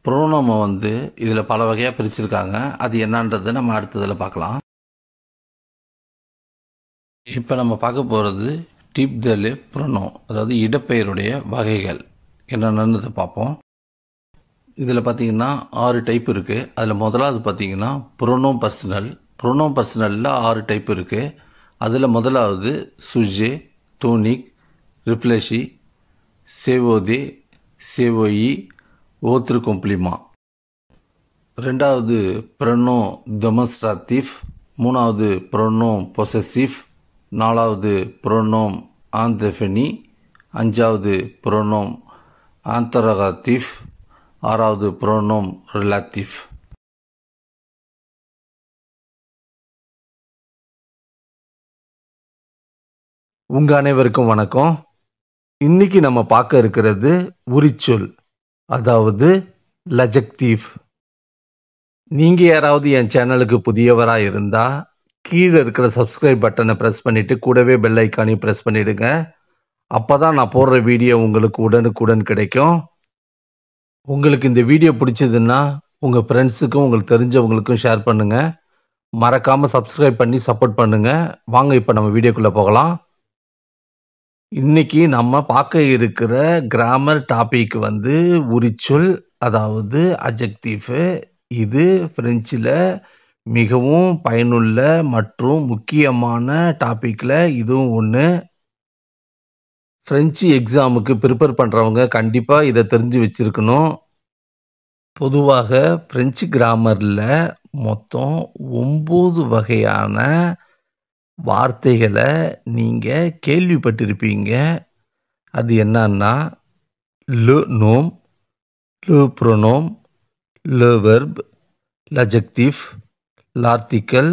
ப்ரோனோமை வந்து இதில் பல வகையாக பிரிச்சிருக்காங்க. அது என்னன்றதை நம்ம அடுத்ததில் பார்க்கலாம். இப்போ நம்ம பார்க்க போகிறது டிப் த ப்ரோனோ, அதாவது இடப்பெயருடைய வகைகள் என்னென்னு பார்ப்போம். இதில் பார்த்தீங்கன்னா 6 டைப் இருக்குது. அதில் முதலாவது பார்த்தீங்கன்னா ப்ரோனோம் பர்சனல். ப்ரோனோம் பர்சனலில் 6 டைப் இருக்குது. அதில் முதலாவது சுஜே, தோனிக், ரிஃப்ளெஷி, சேவோதே, சேவோயி, ஓத்ரு கொம்ப்ளிமா. 2வது ப்ரோனோ டெமோன்ஸ்ட்ராட்டிவ், 3வது ப்ரோனோ பொசசிவ், 4வது ப்ரோனோம் ஆந்தெஃபனி, 5வது ப்ரோனோம் ஆந்தரகாட்டிவ், 6வது ப்ரோனோம் ரிலாட்டிவ். உங்க அனைவருக்கும் வணக்கம். இன்னைக்கு நம்ம பார்க்க இருக்கிறது உரிச்சொல், அதாவது லஜக்தீவ். நீங்க யாராவது என் சேனலுக்கு புதியவரா இருந்தா கீழே இருக்கிற சப்ஸ்கிரைப் பட்டனை பிரஸ் பண்ணிட்டு கூடவே பெல் ஐக்கானையும் பிரஸ் பண்ணிடுங்க. அப்பதான் நான் போடுற வீடியோ உங்களுக்கு உடனுக்குடன் கிடைக்கும். உங்களுக்கு இந்த வீடியோ பிடிச்சதுன்னா உங்க ஃப்ரெண்ட்ஸுக்கும் உங்களுக்கு தெரிஞ்சவங்களுக்கும் ஷேர் பண்ணுங்க. மறக்காம சப்ஸ்கிரைப் பண்ணி சப்போர்ட் பண்ணுங்க. வாங்க இப்ப நம்ம வீடியோக்குள்ள போகலாம். இன்னைக்கு நம்ம பார்க்க இருக்கிற கிராமர் டாபிக் வந்து உரிச்சொல், அதாவது அட்ஜெக்டிவ். இது பிரெஞ்சில் மிகவும் பயனுள்ள மற்றும் முக்கியமான டாபிக்ல இதுவும் ஒன்று. பிரெஞ்சு எக்ஸாமுக்கு ப்ரிப்பேர் பண்ணுறவங்க கண்டிப்பாக இதை தெரிஞ்சு வச்சிருக்கணும். பொதுவாக பிரெஞ்சு கிராமரில் மொத்தம் 9 வகையான வார்த்தைகளை நீங்கள் கேள்விப்பட்டிருப்பீங்க. அது என்னன்னா le nom, le pronom, le verbe, l'adjectif, l'article,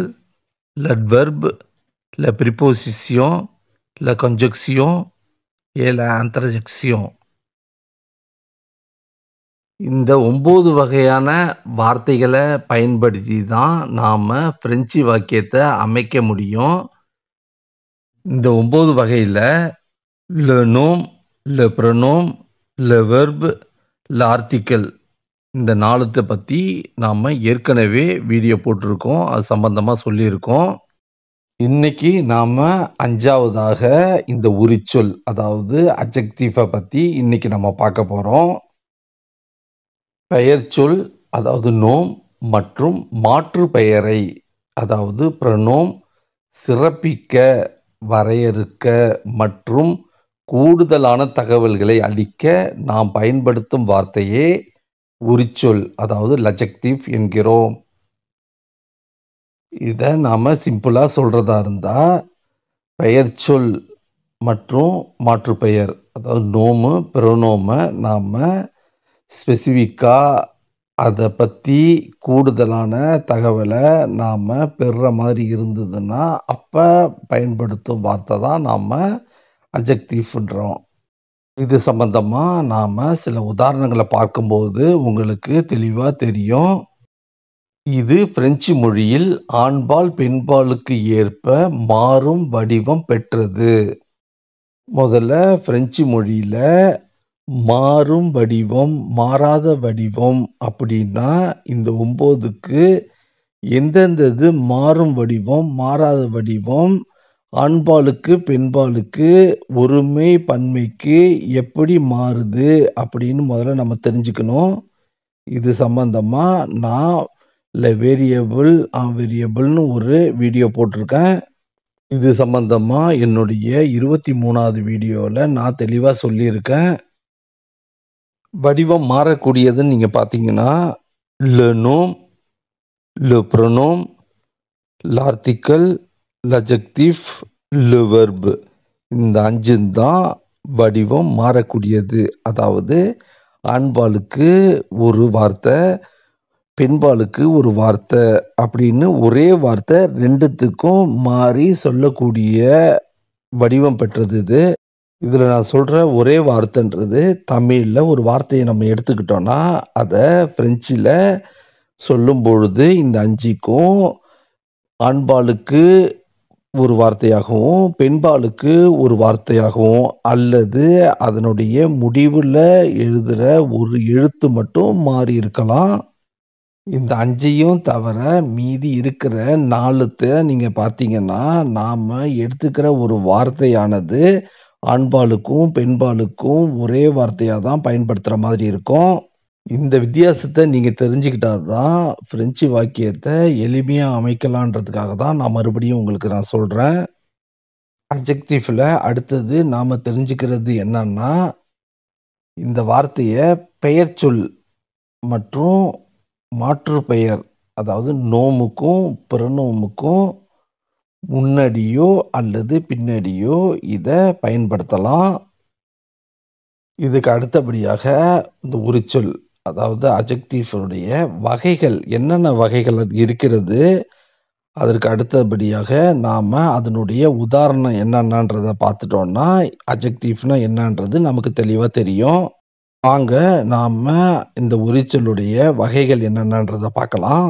l'adverbe, la préposition, la conjonction et la interjection. இந்த 9 வகையான வார்த்தைகளை பயன்படுத்தி தான் நாம் பிரெஞ்சு வாக்கியத்தை அமைக்க முடியும். இந்த 9 வகையில் le nom, le pronom, le verbe, l'article இந்த 4 பற்றி நாம் ஏற்கனவே வீடியோ போட்டிருக்கோம். அது சம்பந்தமாக சொல்லியிருக்கோம். இன்னைக்கு நாம் 5வதாக இந்த உரிச்சொல், அதாவது அட்ஜெக்டிவை பற்றி இன்னைக்கு நம்ம பார்க்க போகிறோம். பெயர்ச்சொல், அதாவது நோம் மற்றும் மாற்று பெயரை, அதாவது ப்ரனோம், சிறப்பிக்க, வரையறுக்க மற்றும் கூடுதலான தகவல்களை அளிக்க நாம் பயன்படுத்தும் வார்த்தையே உரிச்சொல், அதாவது l'adjectif என்கிறோம். இதை நாம் சிம்பிளாக சொல்கிறதா இருந்தால் பெயர்ச்சொல் மற்றும் மாற்றுப்பெயர், அதாவது நோமு ப்ரொனோமை நாம் ஸ்பெசிஃபிக்காக அதை பற்றி கூடுதலான தகவலை நாம் பெறுற மாதிரி இருந்ததுன்னா அப்போ பயன்படுத்தும் வார்த்தை தான் நாம் அட்ஜெக்டிவ்ன்றோம். இது சம்பந்தமாக நாம் சில உதாரணங்களை பார்க்கும்போது உங்களுக்கு தெளிவாக தெரியும். இது பிரெஞ்சு மொழியில் ஆண்பால் பெண்பாலுக்கு ஏற்ப மாறும் வடிவம் பெற்றது. முதல்ல பிரெஞ்சு மொழியில் மாறும் வடிவம், மாறாத வடிவம் அப்படின்னா இந்த 9க்கு எந்தெந்தது மாறும் வடிவம், மாறாத வடிவம், ஆண்பாலுக்கு பெண்பாலுக்கு ஒருமை பன்மைக்கு எப்படி மாறுது அப்படின்னு முதல்ல நம்ம தெரிஞ்சுக்கணும். இது சம்பந்தமாக நான் வேரியபிள் வேரியபிள்னு ஒரு வீடியோ போட்டிருக்கேன். இது சம்பந்தமாக என்னுடைய 23வது வீடியோவில் நான் தெளிவாக சொல்லியிருக்கேன். வடிவம் மாறக்கூடியதுன்னு நீங்கள் பார்த்தீங்கன்னா le nom, le pronom, l'article, l'adjectif, le verbe, இந்த 5 தான் வடிவம் மாறக்கூடியது. அதாவது ஆண்பாலுக்கு ஒரு வார்த்தை, பெண்பாலுக்கு ஒரு வார்த்தை அப்படின்னு ஒரே வார்த்தை 2த்துக்கும் மாறி சொல்லக்கூடிய வடிவம் பெற்றது இது. இதில் நான் சொல்கிற ஒரே வார்த்தைன்றது தமிழில் ஒரு வார்த்தையை நம்ம எடுத்துக்கிட்டோன்னா அதை பிரெஞ்சில் சொல்லும் பொழுது இந்த 5க்கும் ஆண்பாலுக்கு ஒரு வார்த்தையாகவும் பெண்பாலுக்கு ஒரு வார்த்தையாகவும் அல்லது அதனுடைய முடிவில் எழுதுகிற ஒரு எழுத்து மட்டும் மாறி இருக்கலாம். இந்த 5ஐயும் தவிர மீதி இருக்கிற 4 நீங்கள் பார்த்தீங்கன்னா நாம் எடுத்துக்கிற ஒரு வார்த்தையானது ஆண்பாலுக்கும் பெண்பாலுக்கும் ஒரே வார்த்தையாக தான் பயன்படுத்துகிற மாதிரி இருக்கும். இந்த வித்தியாசத்தை நீங்கள் தெரிஞ்சுக்கிட்டா தான் பிரெஞ்சு வாக்கியத்தை எளிமையாக அமைக்கலான்றதுக்காக தான் நான் மறுபடியும் உங்களுக்கு நான் சொல்கிறேன். அட்ஜெக்டிவில் அடுத்தது நாம் தெரிஞ்சுக்கிறது என்னன்னா, இந்த வார்த்தையை பெயர்ச்சொல் மற்றும் மாற்று பெயர், அதாவது நோமுக்கும் ப்ரொனோமுக்கும் முன்னாடியோ அல்லது பின்னாடியோ இதை பயன்படுத்தலாம். இதுக்கு அடுத்தபடியாக இந்த உரிச்சொல், அதாவது அட்ஜெக்டிவனுடைய வகைகள் என்னென்ன வகைகள் இருக்கிறது, அதற்கு அடுத்தபடியாக நாம் அதனுடைய உதாரணம் என்னென்னன்றதை பார்த்துட்டோன்னா அட்ஜெக்டிவ்னா என்னன்றது நமக்கு தெளிவாக தெரியும். வாங்க நாம் இந்த உரிச்சொல்லுடைய வகைகள் என்னென்னன்றதை பார்க்கலாம்.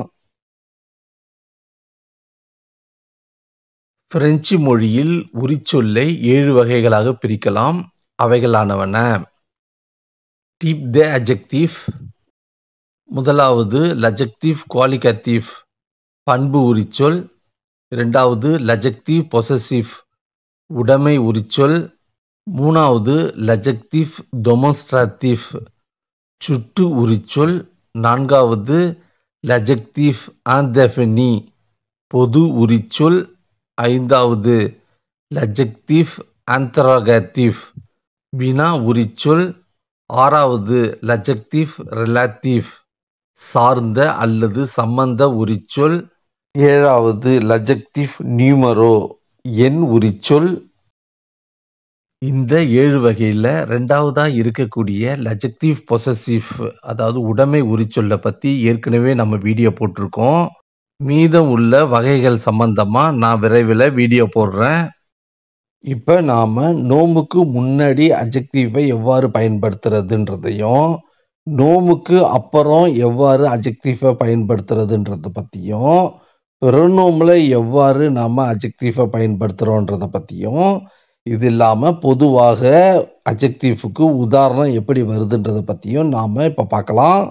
பிரெஞ்சு மொழியில் உரிச்சொல்லை 7 வகைகளாக பிரிக்கலாம். அவைகளானவன: type de adjectif, முதலாவது l'adjectif qualificatif பண்பு உரிச்சொல், இரண்டாவது l'adjectif possessif உடைமை உரிச்சொல், மூணாவது l'adjectif démonstratif சுட்டு உரிச்சொல். நான்காவது l'adjectif indéfini பொது உரிச்சொல். ஐந்தாவது l'adjectif interrogatif வினா உரிச்சொல். ஆறாவது l'adjectif relatif சார்ந்த அல்லது சம்பந்த உரிச்சொல். ஏழாவது l'adjectif numéro எண் உரிச்சொல். இந்த 7 வகையில 2வதா இருக்கக்கூடிய l'adjectif possessif அதாவது உடைமை உரிச்சொல்ல பத்தி ஏற்கனவே நம்ம வீடியோ போட்டிருக்கோம். மீதம் உள்ள வகைகள் சம்பந்தமா நான் விரைவில் வீடியோ போடுறேன். இப்ப நாம நோமுக்கு முன்னாடி அட்ஜெக்டிவை எவ்வாறு பயன்படுத்துறதுன்றதையும், நோமுக்கு அப்புறம் எவ்வாறு அட்ஜெக்டிவை பயன்படுத்துறதுன்றத பத்தியும், ப்ரோனோம்ல எவ்வாறு நாம அட்ஜெக்டிவை பயன்படுத்துறோன்றத பத்தியும், இது இல்லாம பொதுவாக அட்ஜெக்டிவ்க்கு உதாரணம் எப்படி வருதுன்றத பத்தியும் நாம இப்ப பார்க்கலாம்.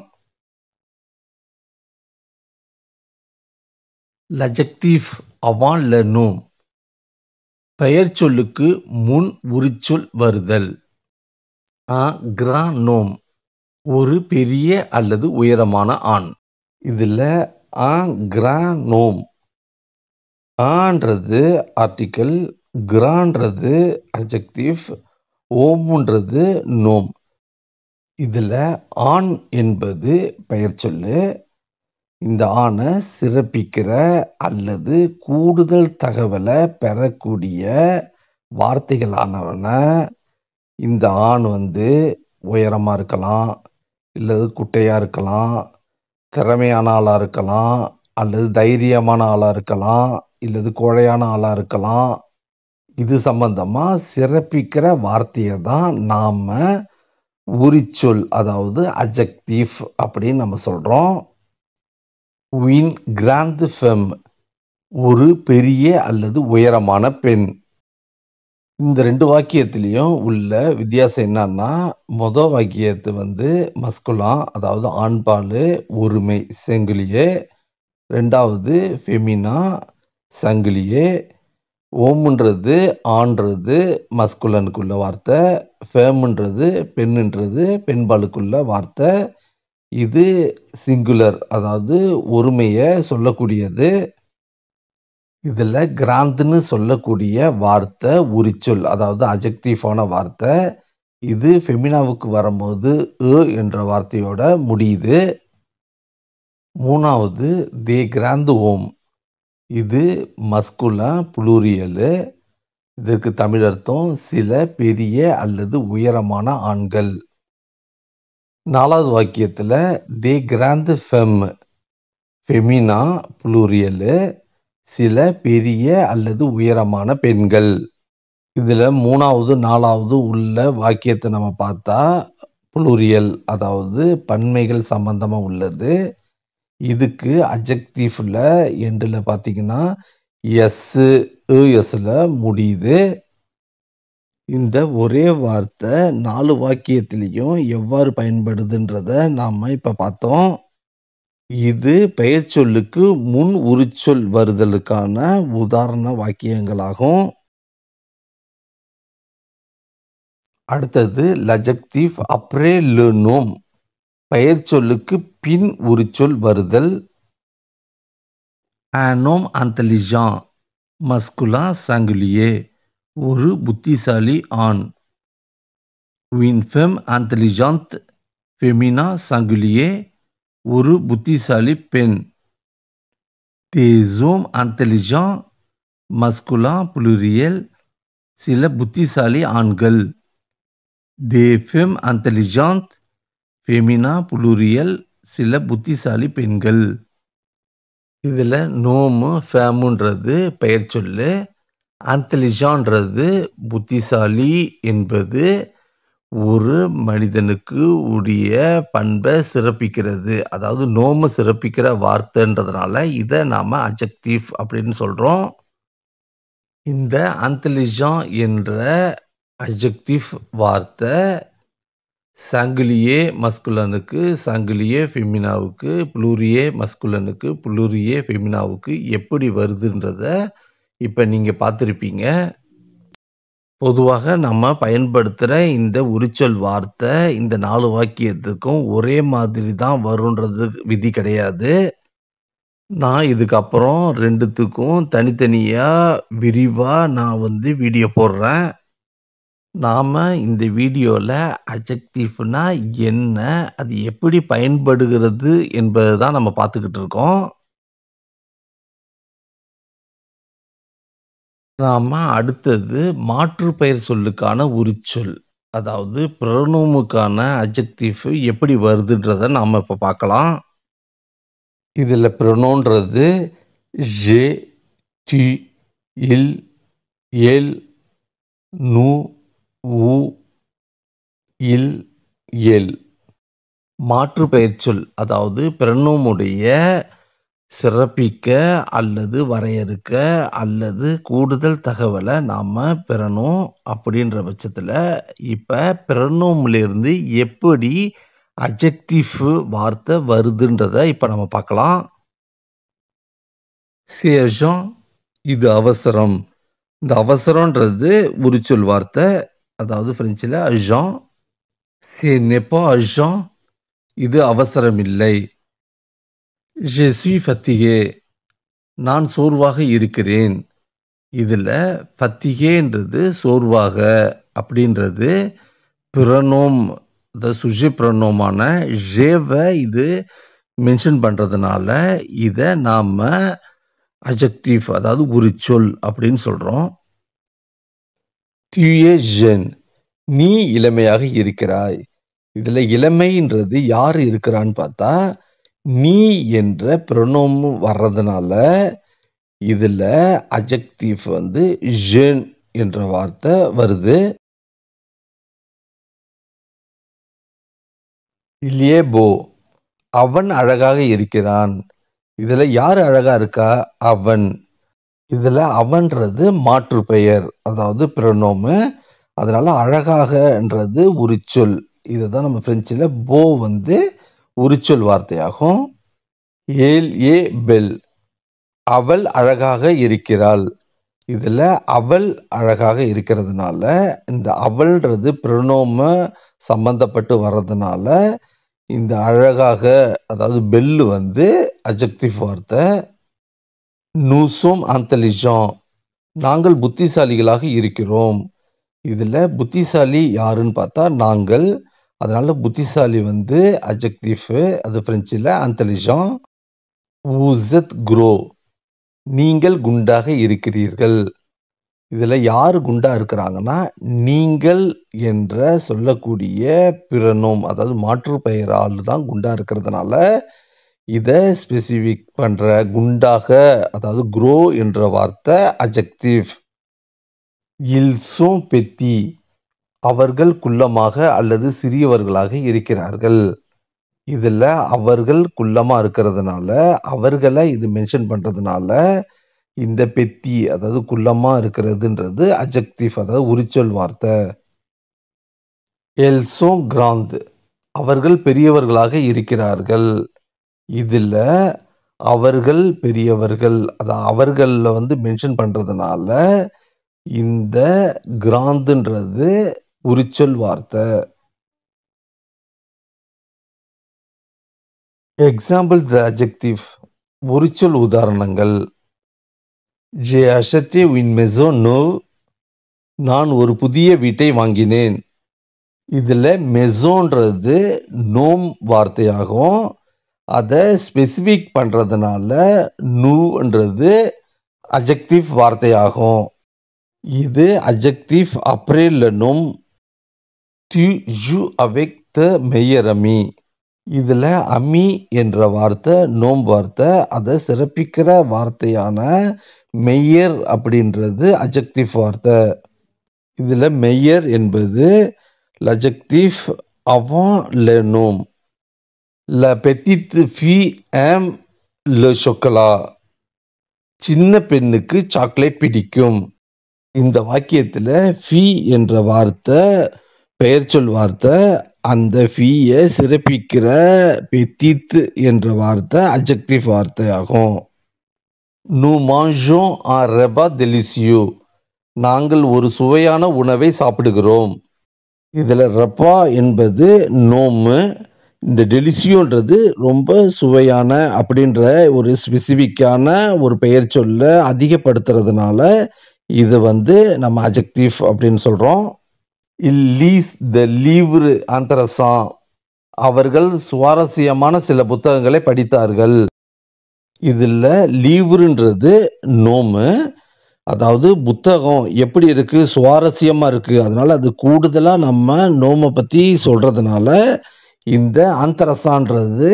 l'adjectif avant le nom பெயர் சொல்லுக்கு முன் உரிச்சொல் வருதல். un grand nom ஒரு பெரிய அல்லது உயரமான ஆண். இதுல un grand nom ஆன்றது ஆர்டிக்கல், கிரான்றது அட்ஜெக்டிவ், ஓம்ன்றது நோம். இதுல ஆண் என்பது பெயர் சொல்லு. இந்த ஆணை சிறப்பிக்கிற அல்லது கூடுதல் தகவலை பெறக்கூடிய வார்த்தைகளானவன. இந்த ஆண் உயரமா இருக்கலாம், இல்லது குட்டையா இருக்கலாம், திறமையான ஆளா இருக்கலாம், அல்லது தைரியமான ஆளா இருக்கலாம், இல்லது கோழையான ஆளா இருக்கலாம். இது சம்பந்தமா சிறப்பிக்கிற வார்த்தையை தான் நாம உரிச்சொல் அதாவது அட்ஜெக்டிவ் அப்படின்னு நம்ம சொல்றோம். உயின் கிராண்ட் ஃபெம் ஒரு பெரிய அல்லது உயரமான பெண். இந்த 2 வாக்கியத்திலையும் உள்ள வித்தியாசம் என்னன்னா, மொதல் வாக்கியத்து மஸ்குலா அதாவது ஆண்பாலு ஒருமை செங்குலியே, 2வது ஃபெமினா சங்கிலியே. ஓம்ன்றது ஆண்றது மஸ்குலனுக்குள்ள வார்த்தை, ஃபேம்ன்றது பெண்ணுன்றது பெண்பாலுக்குள்ள வார்த்தை. இது சிங்குலர் அதாவது ஒருமையை சொல்லக்கூடியது. இதுல கிராந்துன்னு சொல்லக்கூடிய வார்த்தை உரிச்சொல் அதாவது அட்ஜெக்டிவான வார்த்தை. இது ஃபெமினாவுக்கு வரும்போது என்ற வார்த்தையோட முடியுது. மூணாவது தே கிராந்து ஓம் இது மஸ்குலா புளூரியலு. இதற்கு தமிழ் அர்த்தம் சில பெரிய அல்லது உயரமான ஆண்கள். 4வது வாக்கியத்துல தே கிராந்து ஃபெம் ஃபெமினா புளூரியலு சில பெரிய அல்லது உயரமான பெண்கள். இதுல 3வது 4வது உள்ள வாக்கியத்தை நம்ம பார்த்தா புளூரியல் அதாவது பன்மைகள் சம்பந்தமா உள்ளது. இதுக்கு அட்ஜெக்டிவ்ல எண்டுல பார்த்தீங்கன்னா எஸ்ல முடியுது. இந்த ஒரே வார்த்தை 4 வாக்கியத்திலையும் எவ்வாறு பயன்படுதுன்றத நாம இப்ப பார்த்தோம். இது பெயர் சொல்லுக்கு முன் உரிச்சொல் வருதலுக்கான உதாரண வாக்கியங்களாகும். அடுத்தது l'adjectif après le nom பெயர் சொல்லுக்கு பின் உரிச்சொல் வருதல். un homme intelligent masculin singulier ஒரு புத்திசாலி ஆண். une femme intelligente féminin singulier ஒரு புத்திசாலி பெண். des hommes intelligents masculin pluriel சில புத்திசாலி ஆண்கள். des femmes intelligentes féminin pluriel சில புத்திசாலி பெண்கள். இதுல நோமு ஃபேமுன்றது பெயர் சொல்லு, இன்டெலிஜென்ட்ன்றது புத்திசாலி என்பது ஒரு மனிதனுக்கு உரிய பண்பை சிறப்பிக்கிறது. அதாவது நோம சிறப்பிக்கிற வார்த்தைன்றதுனால இதை நாம அட்ஜெக்டிவ் அப்படின்னு சொல்றோம். இந்த இன்டெலிஜென்ட் என்ற அட்ஜெக்டிவ் வார்த்தை சங்கிலியே மஸ்குலனுக்கு, சங்கிலியே ஃபெமினாவுக்கு, புளூரியே மஸ்குலனுக்கு, புளூரியே ஃபெமினாவுக்கு எப்படி வருதுன்றத இப்ப நீங்க பார்த்திருப்பீங்க. பொதுவாக நம்ம பயன்படுத்துகிற இந்த உரிச்சொல் வார்த்தை இந்த 4 வாக்கியத்துக்கும் ஒரே மாதிரி தான் வருன்றது விதி கிடையாது. நான் இதுக்கப்புறம் 2த்துக்கும் தனித்தனியா விரிவா நான் வீடியோ போடுறேன். நாம இந்த வீடியோல அட்ஜெக்டிவ்னா என்ன? அது எப்படி பயன்படுகிறது என்பது தான் நம்ம பார்த்துக்கிட்டு இருக்கோம். நாம அடுத்தது மாற்றுப்பெயர் சொல்லுக்கான உரிச்சொல். அதாவது ப்ரொனோமுக்கான அட்ஜெக்டிவ் எப்படி வருதுன்றத நாம இப்ப பார்க்கலாம். இதுல ப்ரொனோன்றது ஜே, டி, இல், எல், நு, உ, இல், எல். மாற்றுப்பெயர் சொல் அதாவது ப்ரொனோமுடைய சிறப்பிக்க அல்லது வரையறுக்க அல்லது கூடுதல் தகவலை நாம பெறணும். அப்படின்ற பட்சத்துல இப்ப ப்ரொனோம்லேருந்து எப்படி அட்ஜெக்டிவ் வார்த்தை வருதுன்றத இப்ப நம்ம பார்க்கலாம். c'est urgent, இது அவசரம். இந்த அவசரம்ன்றது உரிச்சொல் வார்த்தை. அதாவது பிரெஞ்சில் urgent. ce n'est pas urgent, இது அவசரம் இல்லை. je suis fatigué, நான் சோர்வாக இருக்கிறேன். இதுல ஃபத்திகேன்றது சோர்வாக அப்படின்றது ப்ரொனோம், த சுஜெ ப்ரொனோமான ஜேவை இது மென்ஷன் பண்றதுனால இதை நாம அட்ஜெக்டிவ் அதாவது உரிச்சொல் அப்படின்னு சொல்றோம். tu es jeune, நீ இளமையாக இருக்கிறாய். இதுல இளமைன்றது யார் இருக்கிறான்னு பார்த்தா நீ என்ற ப்ரொனோம் வர்றதுனால இதுல அட்ஜெக்டிவ் jeune என்ற வார்த்தை வருது. il est beau, அவன் அழகாக இருக்கிறான். இதுல யார் அழகா இருக்கா? அவன். இதுல அவன்றது மாற்று பெயர் அதாவது ப்ரொனோமு. அதனால அழகாகன்றது உரிச்சொல். இதுதான் நம்ம பிரெஞ்சில் போ உரிச்சொல் வார்த்தையாகும். ஏல் ஏ பெல், அவள் அழகாக இருக்கிறாள். இதுல அவள் அழகாக இருக்கிறதுனால இந்த அவள்ன்றது ப்ரொனோம சம்பந்தப்பட்டு வர்றதுனால இந்த அழகாக அதாவது பெல்லு அட்ஜெக்டிவ் வார்த்தை. nous sommes intelligents, நாங்கள் புத்திசாலிகளாக இருக்கிறோம். இதுல புத்திசாலி யாருன்னு பார்த்தா நாங்கள். அதனால புத்திசாலி அட்ஜெக்டிவ், அது பிரெஞ்சில் intelligent. vous êtes gros, நீங்கள் குண்டாக இருக்கிறீர்கள். இதுல யாரு குண்டா இருக்கிறாங்கன்னா நீங்கள் என்ற சொல்லக்கூடிய ப்ரொனோம் அதாவது மாற்று பெயரால் தான் குண்டா இருக்கிறதுனால இதை ஸ்பெசிஃபிக் பண்ற குண்டாக அதாவது க்ரோ என்ற வார்த்தை அட்ஜெக்டிவ். ils sont petits, அவர்கள் குள்ளமாக அல்லது சிறியவர்களாக இருக்கிறார்கள். இதுல அவர்கள் குள்ளமா இருக்கிறதுனால அவர்களை இது மென்ஷன் பண்றதுனால இந்த பெத்தி அதாவது குள்ளமா இருக்கிறதுன்றது அட்ஜெக்டிவ் அதாவது உரிச்சொல் வார்த்தை. elles sont grandes, அவர்கள் பெரியவர்களாக இருக்கிறார்கள். இதுல அவர்கள் பெரியவர்கள் அதாவது அவர்கள மென்ஷன் பண்றதுனால இந்த கிராந்துன்றது உரிச்சொல் வார்த்தை. எக்ஸாம்பிள் த அட்ஜெக்டிவ், உரிச்சொல் உதாரணங்கள். j'ai acheté une maison neuve, நான் ஒரு புதிய வீட்டை வாங்கினேன். இதுல மெசோன்றது நோம் வார்த்தையாகும். அதை ஸ்பெசிஃபிக் பண்றதுனால நூன்றது அட்ஜெக்டிவ் வார்த்தையாகும். இது adjective après le nom. tu joues avec the meilleur ami, இதுல அமி என்ற வார்த்தை நோம் வார்த்தை. அதை சிறப்பிக்கிற வார்த்தையான மெய்யர் அப்படின்றது அட்ஜெக்டிவ் வார்த்தை. இதுல மெய்யர் என்பது l'adjectif avant le nom. la petite fille aime le chocolat, சின்ன பெண்ணுக்கு சாக்லேட் பிடிக்கும். இந்த வாக்கியத்துல ஃபீ என்ற வார்த்தை பெயர் சொல் வார்த்தை. அந்த ஃபீயை சிறப்பிக்கிற பெத்தித் என்ற வார்த்தை அட்ஜெக்டிவ் வார்த்தை ஆகும். nous mangeons un repas délicieux, நாங்கள் ஒரு சுவையான உணவை சாப்பிடுகிறோம். இதில் ரப்பா என்பது நோமு. இந்த டெலிசியோன்றது ரொம்ப சுவையான அப்படின்ற ஒரு ஸ்பெசிஃபிக்கான ஒரு பெயர் சொல்ல அதிகப்படுத்துறதுனால இது வந்து நம்ம அஜெக்டிவ் அப்படின்னு சொல்கிறோம். இல் லீஸ் த லீவ்ரு ஆந்தரசான். அவர்கள் சுவாரஸ்யமான சில புத்தகங்களை படித்தார்கள். இதில் லீவ்ருன்றது நோமு. அதாவது புத்தகம் எப்படி இருக்கு, சுவாரஸ்யமா இருக்கு, அதனால அது கூடுதலா நம்ம நோமை பத்தி சொல்றதுனால இந்த ஆந்தரசான்றது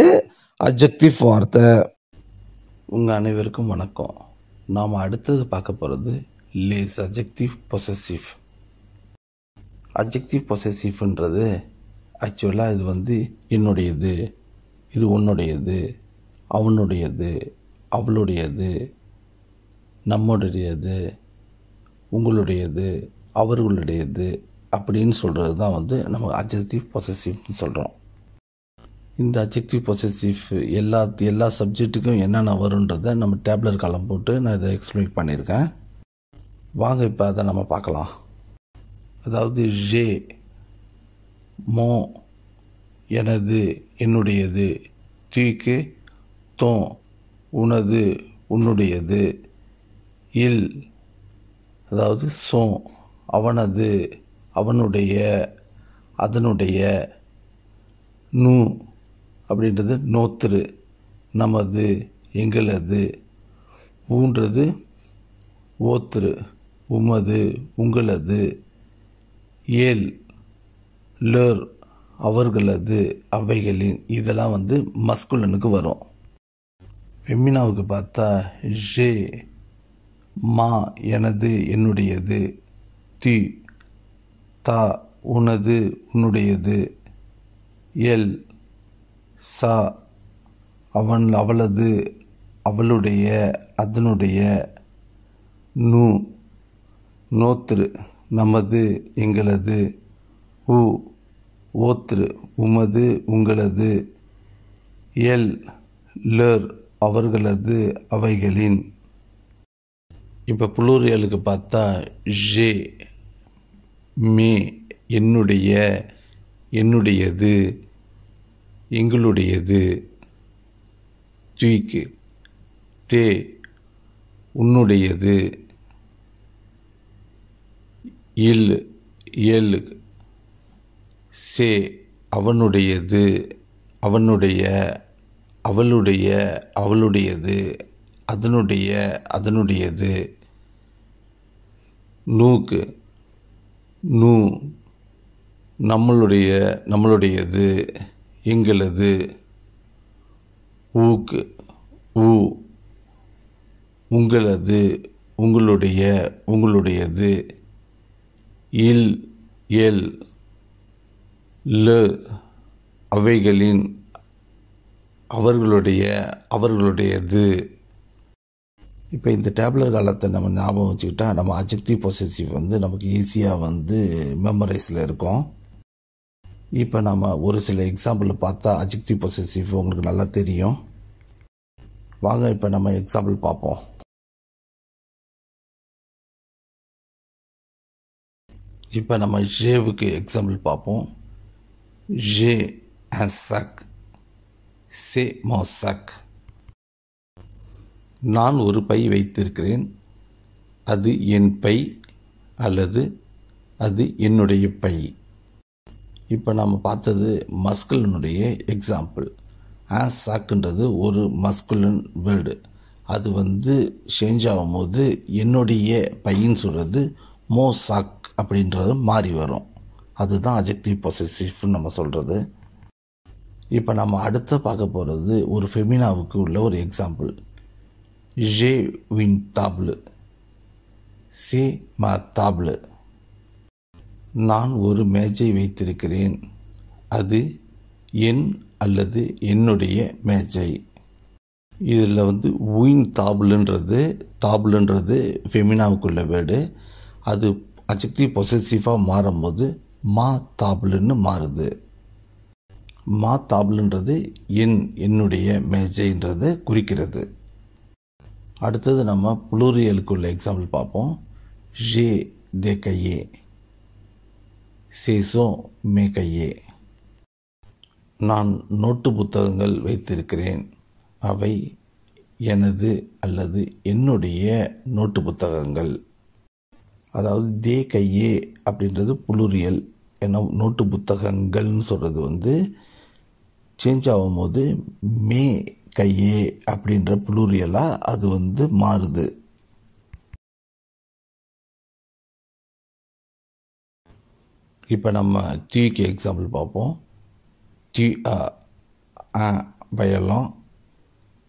அட்ஜெக்டிவ் வார்த்தை. உங்க அனைவருக்கும் வணக்கம். நாம் அடுத்தது பார்க்க போகிறது லேஸ் அட்ஜெக்டிவ் பொசசிவ். அட்ஜெக்டிவ் பொசசிவ்ன்றது ஆக்சுவலாக இது வந்து என்னுடையது, இது உன்னுடையது, அவனுடையது, அவளுடையது, நம்முடையது, உங்களுடையது, அவர்களுடையது அப்படின்னு சொல்கிறது தான் வந்து நம்ம அட்ஜெக்டிவ் பொசசிவ்னு சொல்கிறோம். இந்த அட்ஜெக்டிவ் பொசசிவ் எல்லா சப்ஜெக்ட்டுக்கும் என்னென்ன வருன்றதை நம்ம டேப்லர் காலம் போட்டு நான் இதை எக்ஸ்பிளைன் பண்ணியிருக்கேன். வாங்க இப்போ அதை நம்ம பார்க்கலாம். அதாவது ஜே, மோ, எனது, என்னுடையது, தீக்கு, தோ, உனது, உன்னுடையது, இல், அதாவது சோ, அவனது, அவனுடைய, அதனுடைய, நூ அப்படின்றது நோத்திரு, நமது, எங்களது, ஊன்றது ஓத்திரு, உமது, உங்களது, ஏல், லர், அவர்களது, அவைகளின், இதெல்லாம் வந்து மஸ்குலனுக்கு வரும். ஃபெமினாவுக்கு பார்த்தா ஜே, மா, எனது, என்னுடையது, தி, தா, உனது, உன்னுடையது, எல், சா, அவன், அவளது, அவளுடைய, அதனுடைய, நூ, நோத்திரு, நமது, எங்களது, உ, ஓத்திரு, உமது, உங்களது, எல், லர், அவர்களது, அவைகளின். இப்போ புளூரியலுக்கு பார்த்தா ஜே, மே, என்னுடைய, என்னுடையது, எங்களுடையது, துய்க்கு, தே, உன்னுடையது, இல், ஏழு, சே, அவனுடையது, அவனுடைய, அவளுடைய, அவளுடையது, அதனுடைய, அதனுடையது, நூக்கு, நூ, நம்மளுடைய, நம்மளுடையது, எங்களது, ஊக்கு, ஊ, உங்களது, உங்களுடைய, உங்களுடையது, இல், எல், ல, அவைகளின், அவர்களுடைய, அவர்களுடையது. இப்போ இந்த டேப்லர் காலத்தை நம்ம ஞாபகம் வச்சுக்கிட்டா நம்ம அட்ஜெக்டிவ் பொசசிவ் வந்து நமக்கு ஈஸியாக வந்து மெமரைஸில் இருக்கும். இப்போ நம்ம ஒரு சில எக்ஸாம்பிள் பார்த்தா அட்ஜெக்டிவ் பொசசிவ் உங்களுக்கு நல்லா தெரியும். வாங்க இப்போ நம்ம எக்ஸாம்பிள் பார்ப்போம். இப்போ நம்ம ஜேவுக்கு எக்ஸாம்பிள் பார்ப்போம். J un sac, c'est mon sac. நான் ஒரு பை வைத்திருக்கிறேன், அது என் பை அல்லது அது என்னுடைய பை. இப்போ நாம் பார்த்தது மஸ்குலனுடைய எக்ஸாம்பிள். சாக்குன்றது ஒரு மஸ்குலன் வேர்டு. அது வந்து சேஞ்ச் ஆகும்போது என்னுடைய பையன்னு சொல்கிறது மோ சாக் அப்படின்றது மாறி வரும். அதுதான் அட்ஜெக்டிவ் பொசசிவ்னு நம்ம சொல்கிறது. இப்போ நம்ம அடுத்து பார்க்க போகிறது ஒரு ஃபெமினாவுக்கு உள்ள ஒரு எக்ஸாம்பிள். ஜே வின் தாப்ளு, சே மா தாப்ளு. நான் ஒரு மேஜை வைத்திருக்கிறேன், அது என் அல்லது என்னுடைய மேஜை. இதில் வந்து உயின் தாபுலுன்றது ஃபெமினாவுக்குள்ள வேர்டு. அது அட்ஜெக்டிவ் பொசசிவாக மாறும்போது மா தாபுலுன்னு மாறுது. மா தாபுலுன்றது என்னுடைய மேஜைன்றதை குறிக்கிறது. அடுத்தது நம்ம புளூரியலுக்குள்ள எக்ஸாம்பிள் பார்ப்போம். j'ai des cahiers. Ce sont mes cahiers. நான் நோட்டு புத்தகங்கள் வைத்திருக்கிறேன். அவை எனது அல்லது என்னுடைய நோட்டு புத்தகங்கள். அதாவது தே கையே அப்படின்றது புளூரியல். ஏன்னா நோட்டு புத்தகங்கள்னு சொல்கிறது சேஞ்ச் ஆகும்போது மே கையே அப்படின்ற புளூரியலாக அது மாறுது. இப்போ நம்ம தீக்கு எக்ஸாம்பிள் பார்ப்போம். தீ வயலம்,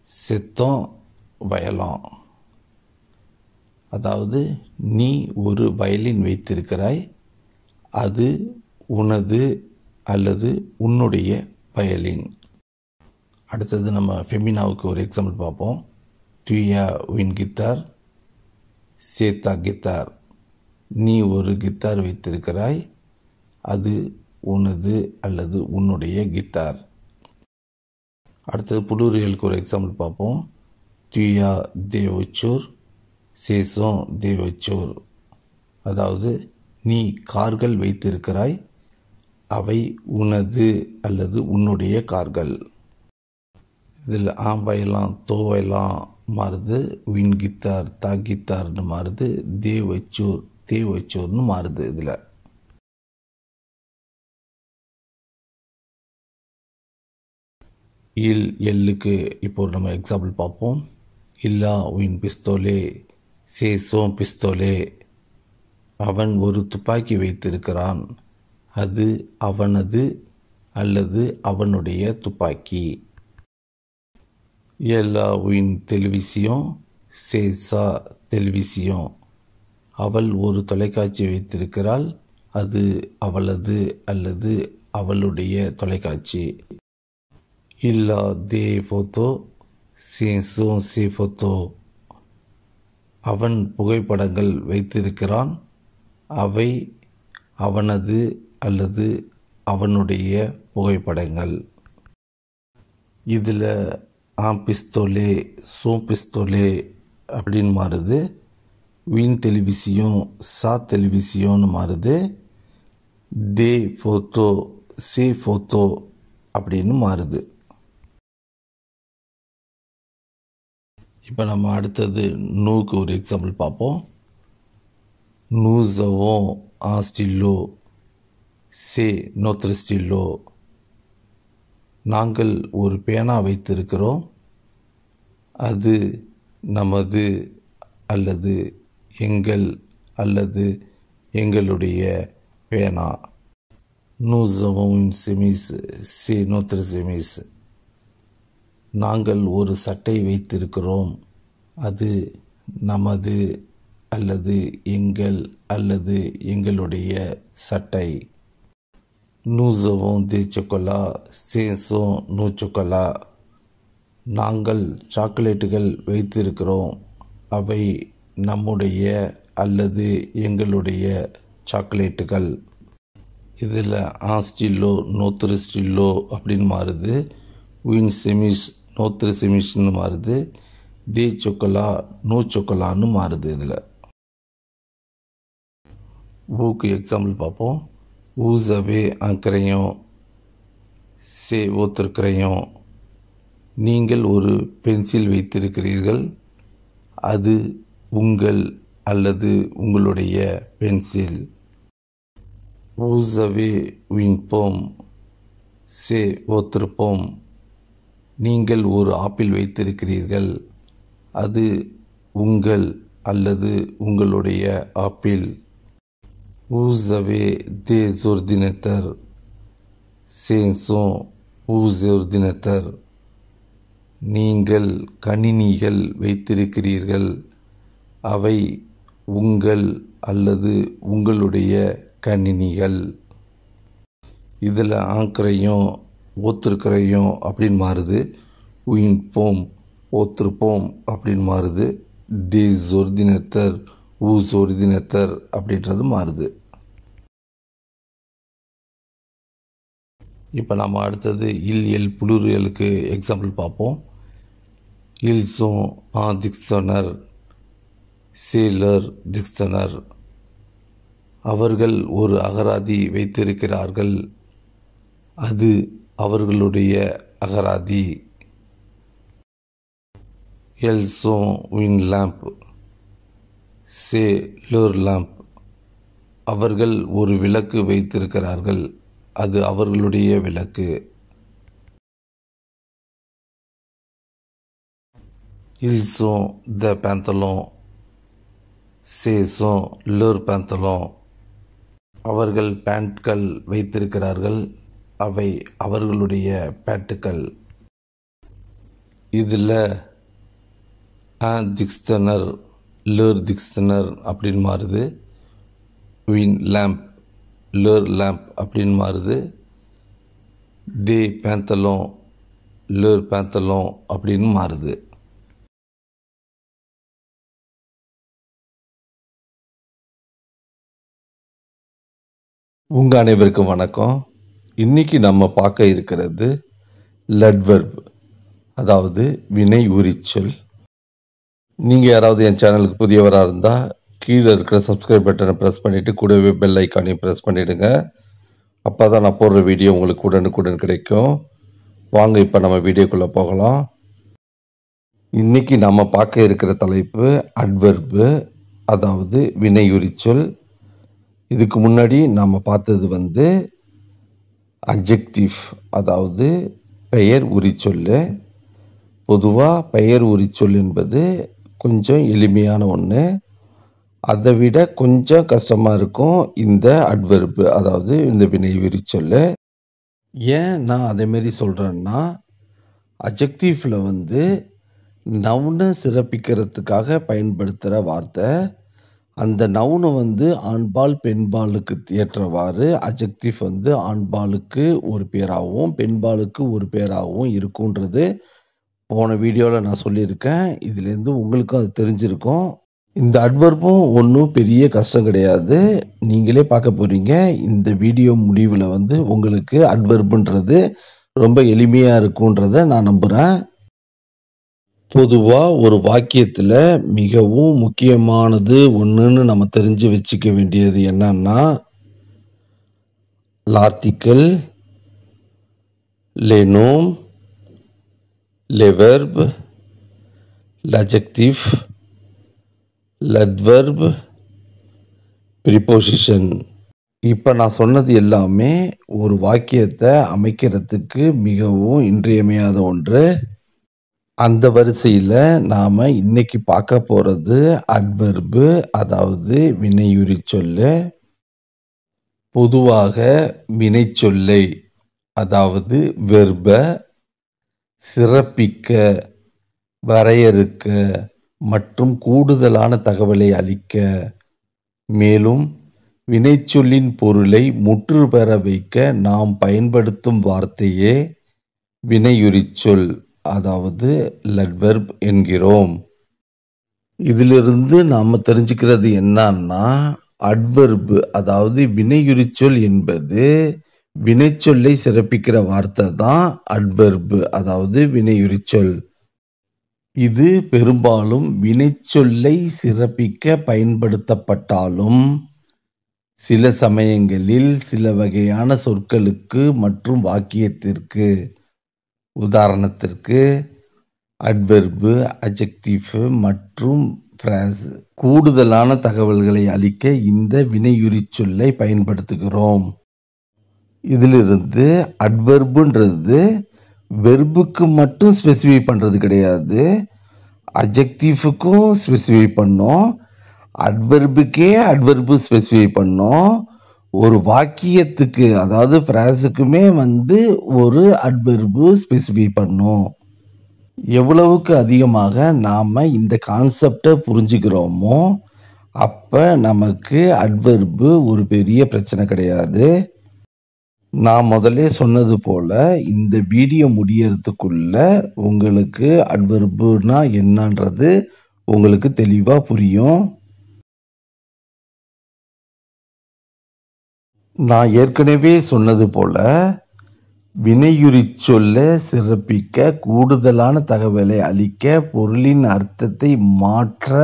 செத்தம் வயலம். அதாவது நீ ஒரு வயலின் வைத்திருக்கிறாய், அது உனது அல்லது உன்னுடைய வயலின். அடுத்தது நம்ம ஃபெமினாவுக்கு ஒரு எக்ஸாம்பிள் பார்ப்போம். துயா வின் கித்தார், சேத்தா கித்தார். நீ ஒரு கித்தார் வைத்திருக்கிறாய், அது உனது அல்லது உன்னுடைய கித்தார். அடுத்தது புளூரியலுக்கு ஒரு எக்ஸாம்பிள் பார்ப்போம். துயா தேவச்சூர், சேசோம் தேவச்சூர். அதாவது நீ கார்கள் வைத்திருக்கிறாய், அவை உனது அல்லது உன்னுடைய கார்கள். இதில் வயலாம் தோவயலாம் மாறுது, வின் கித்தார் தா கித்தார்னு மாறுது, தேவச்சூர் தேவச்சூர்னு மாறுது. இதில் எல்லுக்கு இப்போ நம்ம எக்ஸாம்பிள் பார்ப்போம். இல்லா வின் பிஸ்தோலே, சேசோம் பிஸ்தோலே. அவன் ஒரு துப்பாக்கி வைத்திருக்கிறான், அது அவனது அல்லது அவனுடைய துப்பாக்கி. எல்லா வின் டெலிவிசியோன், சேசா டெலிவிசியோன். அவள் ஒரு தொலைக்காட்சி வைத்திருக்கிறாள், அது அவளது அல்லது அவளுடைய தொலைக்காட்சி. இல்லா தே ஃபோட்டோ, சேசோன் சே ஃபோட்டோ. அவன் புகைப்படங்கள் வைத்திருக்கிறான், அவை அவனது அல்லது அவனுடைய புகைப்படங்கள். இதில் பிஸ்தோலே சோம் பிஸ்தோலே அப்படின்னு மாறுது, வின் டெலிவிசியோன் சா டெலிவிசியோன்னு மாறுது, தே ஃபோட்டோ சே ஃபோட்டோ அப்படின்னு மாறுது. இப்போ நம்ம அடுத்தது நூக்கு ஒரு எக்ஸாம்பிள் பார்ப்போம். Nous avons un stylo, c'est notre stylo. நாங்கள் ஒரு பேனா வைத்திருக்கிறோம், அது நமது அல்லது எங்கள் அல்லது எங்களுடைய பேனா. Nous avons une chemise, c'est notre chemise. நாங்கள் ஒரு சட்டை வைத்திருக்கிறோம், அது நமது அல்லது எங்கள் அல்லது எங்களுடைய சட்டை. Nous avons des chocolats, ce sont nos chocolats. நாங்கள் சாக்லேட்டுகள் வைத்திருக்கிறோம், அவை நம்முடைய அல்லது எங்களுடைய சாக்லேட்டுகள். இதில் ஸ்டில்லோ நோத்ரு ஸ்டில்லோ அப்படின்னு மாறுது, வின் செமிஸ் நோத்ரு செமிஸ்ன்னு மாறுது, தே சொக்கலா நோ சொக்கலான்னு மாறுது. இதில் ஊக்கு எக்ஸாம்பிள் பார்ப்போம். ஊஸ் அவே அக்கரையும், சே ஓத்திருக்கிறையும். நீங்கள் ஒரு பென்சில் வைத்திருக்கிறீர்கள், அது உங்கள் அல்லது உங்களுடைய பென்சில். ஊஸ் அவே வின் போம், சே ஓத்திருப்போம். நீங்கள் ஒரு ஆப்பிள் வைத்திருக்கிறீர்கள், அது உங்கள் அல்லது உங்களுடைய apple. Vous avez des ordinateurs, ce sont vos ordinateurs. நீங்கள் கணினிகள் வைத்திருக்கிறீர்கள், அவை உங்கள் அல்லது உங்களுடைய கணினிகள். இதில் ஆங்கிறையும் ஓத்திருக்கிறையும் அப்படின்னு மாறுது, உயின்போம் ஓத்திருப்போம் அப்படின்னு மாறுது, des ordinateurs ஊஸ் ஒரிதினத்தர் அப்படின்றது மாறுது. இப்போ நம்ம அடுத்தது எல் புளூரியலுக்கு எக்ஸாம்பிள் பார்ப்போம். இல்ஸோம் டிக்ஷனர், சேலர் டிக்ஷனர். அவர்கள் ஒரு அகராதி வைத்திருக்கிறார்கள். அது அவர்களுடைய அகராதி. Elles ont une lampe. C'est leur lampe. அவர்கள் ஒரு விளக்கு வைத்திருக்கிறார்கள். அது அவர்களுடைய விளக்கு. Ils ont des pantalons. Ce sont leurs pantalons. அவர்கள் பேண்ட்கள் வைத்திருக்கிறார்கள். அவை அவர்களுடைய பேண்ட்டுகள். இதில் un dictionnaire, leur dictionnaire அப்படின்னு மாறுது. une lampe, leur lampe அப்படின்னு மாறுது. des pantalons, leur pantalons அப்படின்னு மாறுது. உங்க அனைவருக்கும் வணக்கம். இன்னைக்கு நம்ம பார்க்க இருக்கிறது லட்வெர்ப், அதாவது வினை உரிச்சொல். நீங்கள் யாராவது என் சேனலுக்கு புதியவராக இருந்தால் கீழே இருக்கிற சப்ஸ்கிரைப் பட்டனை ப்ரெஸ் பண்ணிவிட்டு கூடவே பெல் ஐக்கானையும் ப்ரெஸ் பண்ணிவிடுங்க. அப்போ தான் நான் போடுற வீடியோ உங்களுக்கு உடனுக்குடன் கிடைக்கும். வாங்க இப்போ நம்ம வீடியோக்குள்ளே போகலாம். இன்னைக்கு நம்ம பார்க்க இருக்கிற தலைப்பு அட்வெர்பு, அதாவது வினை உரிச்சொல். இதுக்கு முன்னாடி நாம் பார்த்தது அட்ஜெக்டிவ், அதாவது பெயர் உரிச்சொல். பொதுவாக பெயர் உரிச்சொல் என்பது கொஞ்சம் எளிமையான ஒன்று. அதை விட கொஞ்சம் கஷ்டமாக இருக்கும் இந்த அட்வெர்பு, அதாவது இந்த வினை உரிச்சொல். ஏன் நான் அதேமாரி சொல்கிறேன்னா, அட்ஜெக்டிவ்ல நவுனை சிறப்பிக்கிறதுக்காக பயன்படுத்துகிற வார்த்தை. அந்த நவுனை ஆண்பால் பெண்பாலுக்கு ஏற்றவாறு அட்ஜெக்டிவ் ஆண்பாலுக்கு ஒரு பேராகவும் பெண்பாலுக்கு ஒரு பேராகவும் இருக்குன்றது போன வீடியோவில் நான் சொல்லியிருக்கேன். இதுலேருந்து உங்களுக்கும் அது தெரிஞ்சிருக்கும். இந்த அட்வெர்பும் ஒன்றும் பெரிய கஷ்டம் கிடையாது. நீங்களே பார்க்க போகிறீங்க. இந்த வீடியோ முடிவில் உங்களுக்கு அட்வெர்புன்றது ரொம்ப எளிமையாக இருக்குன்றதை நான் நம்புகிறேன். பொதுவாக ஒரு வாக்கியத்தில் மிகவும் முக்கியமானது ஒன்றுன்னு நம்ம தெரிஞ்சு வச்சுக்க வேண்டியது என்னன்னா, l'article, les noms, les verbes, l'adjectif, l'adverbe, preposition. இப்போ நான் சொன்னது எல்லாமே ஒரு வாக்கியத்தை அமைக்கிறதுக்கு மிகவும் இன்றியமையாத ஒன்று. அந்த வரிசையில் நாம் இன்னைக்கு பார்க்க போகிறது அட்வெர்பு, அதாவது வினையுரிச்சொல். பொதுவாக வினைச்சொல்லை, அதாவது வெர்பை சிறப்பிக்க, வரையறுக்க மற்றும் கூடுதலான தகவலை அளிக்க, மேலும் வினைச்சொல்லின் பொருளை முற்று பெற வைக்க நாம் பயன்படுத்தும் வார்த்தையே வினையுரிச்சொல், அதாவது லட்வெர்ப் என்கிறோம். இதிலிருந்து நாம் தெரிஞ்சுக்கிறது என்னன்னா, அட்வெர்பு, அதாவது வினையுரிச்சொல் என்பது வினைச்சொல்லை சிறப்பிக்கிற வார்த்தை தான் அட்வெர்பு, அதாவது வினையுரிச்சொல். இது பெரும்பாலும் வினைச்சொல்லை சிறப்பிக்க பயன்படுத்தப்பட்டாலும் சில சமயங்களில் சில வகையான சொற்களுக்கு மற்றும் வாக்கியத்திற்கு, உதாரணத்திற்கு அட்வெர்பு, அட்ஜெக்டிவ் மற்றும் ஃப்ரேஸ், கூடுதலான தகவல்களை அளிக்க இந்த வினையுரிச்சொல்லை பயன்படுத்துகிறோம். இதிலிருந்து அட்வெர்புன்றது வெர்புக்கு மட்டும் ஸ்பெசிஃபை பண்ணுறது கிடையாது, அட்ஜெக்டிவ்க்கும் ஸ்பெசிஃபை பண்ணோம், அட்வெர்புக்கே அட்வெர்பு ஸ்பெசிஃபை பண்ணோம், ஒரு வாக்கியத்துக்கு அதாவது ஃப்ரேஸுக்குமே ஒரு அட்வெர்பு ஸ்பெசிஃபை பண்ணோம். எவ்வளவுக்கு அதிகமாக நாம் இந்த கான்செப்டை புரிஞ்சுக்கிறோமோ அப்போ நமக்கு அட்வெர்பு ஒரு பெரிய பிரச்சனை கிடையாது. நான் முதல்ல சொன்னது போல இந்த வீடியோ முடியறதுக்குள்ள உங்களுக்கு அட்வெர்புனா என்னன்றது உங்களுக்கு தெளிவாக புரியும். நான் ஏற்கனவே சொன்னது போல வினையுரிச்சொல்லை சிறப்பிக்க, கூடுதலான தகவலை அளிக்க, பொருளின் அர்த்தத்தை மாற்ற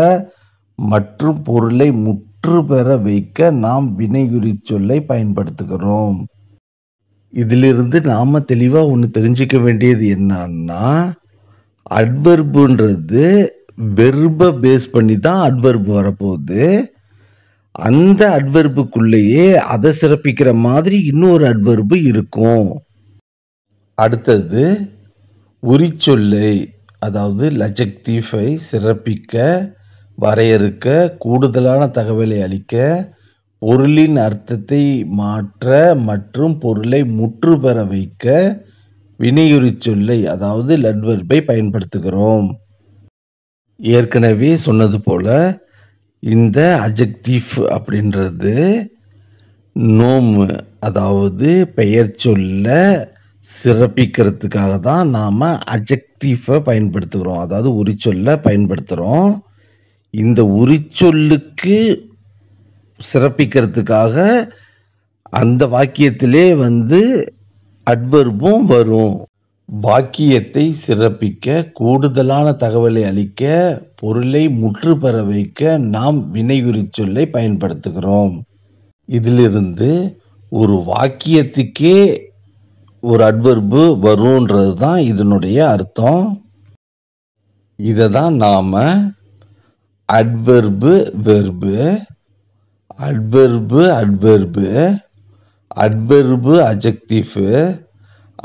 மற்றும் பொருளை முற்ற முற்று பெற வைக்க நாம் வினையுரிச் சொல்லை பயன்படுத்துகிறோம். இதிலிருந்து நாம தெளிவா ஒண்ணு தெரிஞ்சுக்க வேண்டியது என்னன்னா, அட்வெர்ப்ன்றது வெர்ப பேஸ் பண்ணி தான் அட்வெர்ப் வரப்போகுது. அந்த அட்வெர்புக்குள்ளேயே அதை சிறப்பிக்கிற மாதிரி இன்னொரு அட்வெர்பு இருக்கும். அடுத்தது உரிச்சொல்லை, அதாவது லட்ஜெக்டிவை சிறப்பிக்க, வரையறுக்க, கூடுதலான தகவலை அளிக்க, பொருளின் அர்த்தத்தை மாற்ற மற்றும் பொருளை முற்று பெற வைக்க வினையுரிச் சொல்லை, அதாவது அட்வெர்பை பயன்படுத்துகிறோம். ஏற்கனவே சொன்னது போல இந்த அட்ஜெக்டிவ் அப்படின்றது நோம், அதாவது பெயர் சொல்ல சிறப்பிக்கிறதுக்காக தான் நாம அட்ஜெக்டிவை பயன்படுத்துகிறோம், அதாவது உரிச்சொல்ல பயன்படுத்துகிறோம். இந்த உரிச்சொல்லுக்கு சிறப்பிக்கிறதுக்காக அந்த வாக்கியத்திலே அட்வெர்பும் வரும். வாக்கியத்தை சிறப்பிக்க, கூடுதலான தகவலை அளிக்க, பொருளை முற்று பெற வைக்க நாம் வினையுரிச் சொல்லை பயன்படுத்துகிறோம். இதிலிருந்து ஒரு வாக்கியத்துக்கே ஒரு அட்வெர்பு வரும்ன்றது தான் இதனுடைய அர்த்தம். இதை தான் நாம adverb verb, adverb adverb, adverb adjective,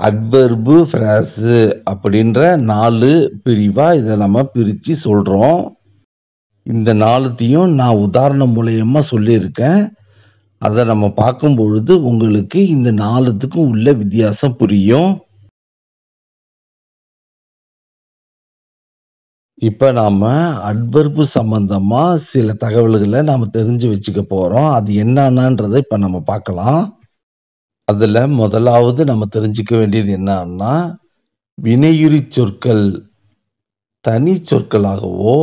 adverb phrase அப்படின்ற 4 பிரிவா இதை நம்ம பிரித்து சொல்கிறோம். இந்த 4த்தையும் நான் உதாரணம் மூலயமா சொல்லியிருக்கேன். அதை நம்ம பார்க்கும் பொழுது உங்களுக்கு இந்த 4த்துக்கும் உள்ள வித்தியாசம் புரியும். இப்போ நாம் அட்வெர்பு சம்பந்தமாக சில தகவல்களை நாம் தெரிஞ்சு வச்சுக்க போகிறோம். அது என்னன்றதை இப்போ நம்ம பார்க்கலாம். அதில் முதலாவது நம்ம தெரிஞ்சுக்க வேண்டியது என்னன்னா, வினையுரிச் சொற்கள் தனி சொற்களாகவோ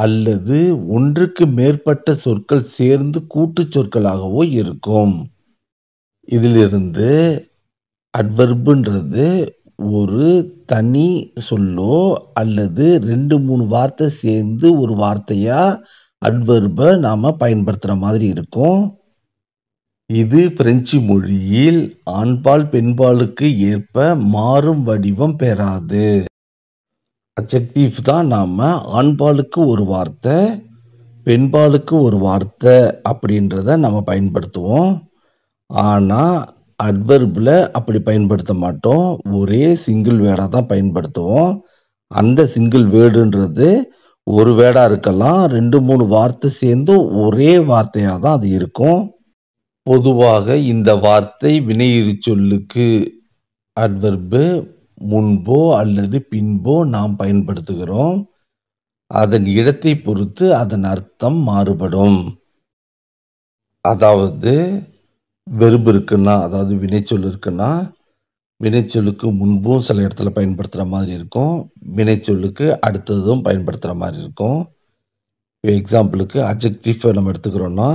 அல்லது ஒன்றுக்கு மேற்பட்ட சொற்கள் சேர்ந்து கூட்டு சொற்களாகவோ இருக்கும். இதிலிருந்து அட்வெர்புன்றது ஒரு தனி சொல்லோ அல்லது 2-3 வார்த்தை சேர்ந்து ஒரு வார்த்தையா அட்வெர்பை நாம பயன்படுத்துற மாதிரி இருக்கும். இது பிரெஞ்சு மொழியில் ஆண்பால் பெண்பாலுக்கு ஏற்ப மாறும் வடிவம் பெறாது. அட்ஜெக்டிவ் தான் நாம ஆண்பாலுக்கு ஒரு வார்த்தை, பெண்பாலுக்கு ஒரு வார்த்தை அப்படின்றத நம்ம பயன்படுத்துவோம். ஆனா அட்வெர்பில் அப்படி பயன்படுத்த மாட்டோம். ஒரே சிங்கிள் வேர்டாக தான் பயன்படுத்துவோம். அந்த சிங்கிள் வேர்டுன்றது ஒரு வேர்டாக இருக்கலாம், 2-3 வார்த்தை சேர்ந்து ஒரே வார்த்தையாக தான் அது இருக்கும். பொதுவாக இந்த வார்த்தை வினையுரிச் சொல்லுக்கு அட்வெர்பு முன்போ அல்லது பின்போ நாம் பயன்படுத்துகிறோம். அதன் இடத்தை பொறுத்து அதன் அர்த்தம் மாறுபடும். அதாவது வெர்பு இருக்குன்னா, அதாவது வினைச்சொல் இருக்குன்னா, வினைச்சொல்லுக்கு முன்பும் சில இடத்துல பயன்படுத்துகிற மாதிரி இருக்கும், வினைச்சொல்லுக்கு அடுத்ததும் பயன்படுத்துகிற மாதிரி இருக்கும். எக்ஸாம்பிளுக்கு அட்ஜெக்டிவ் நம்ம எடுத்துக்கிறோன்னா,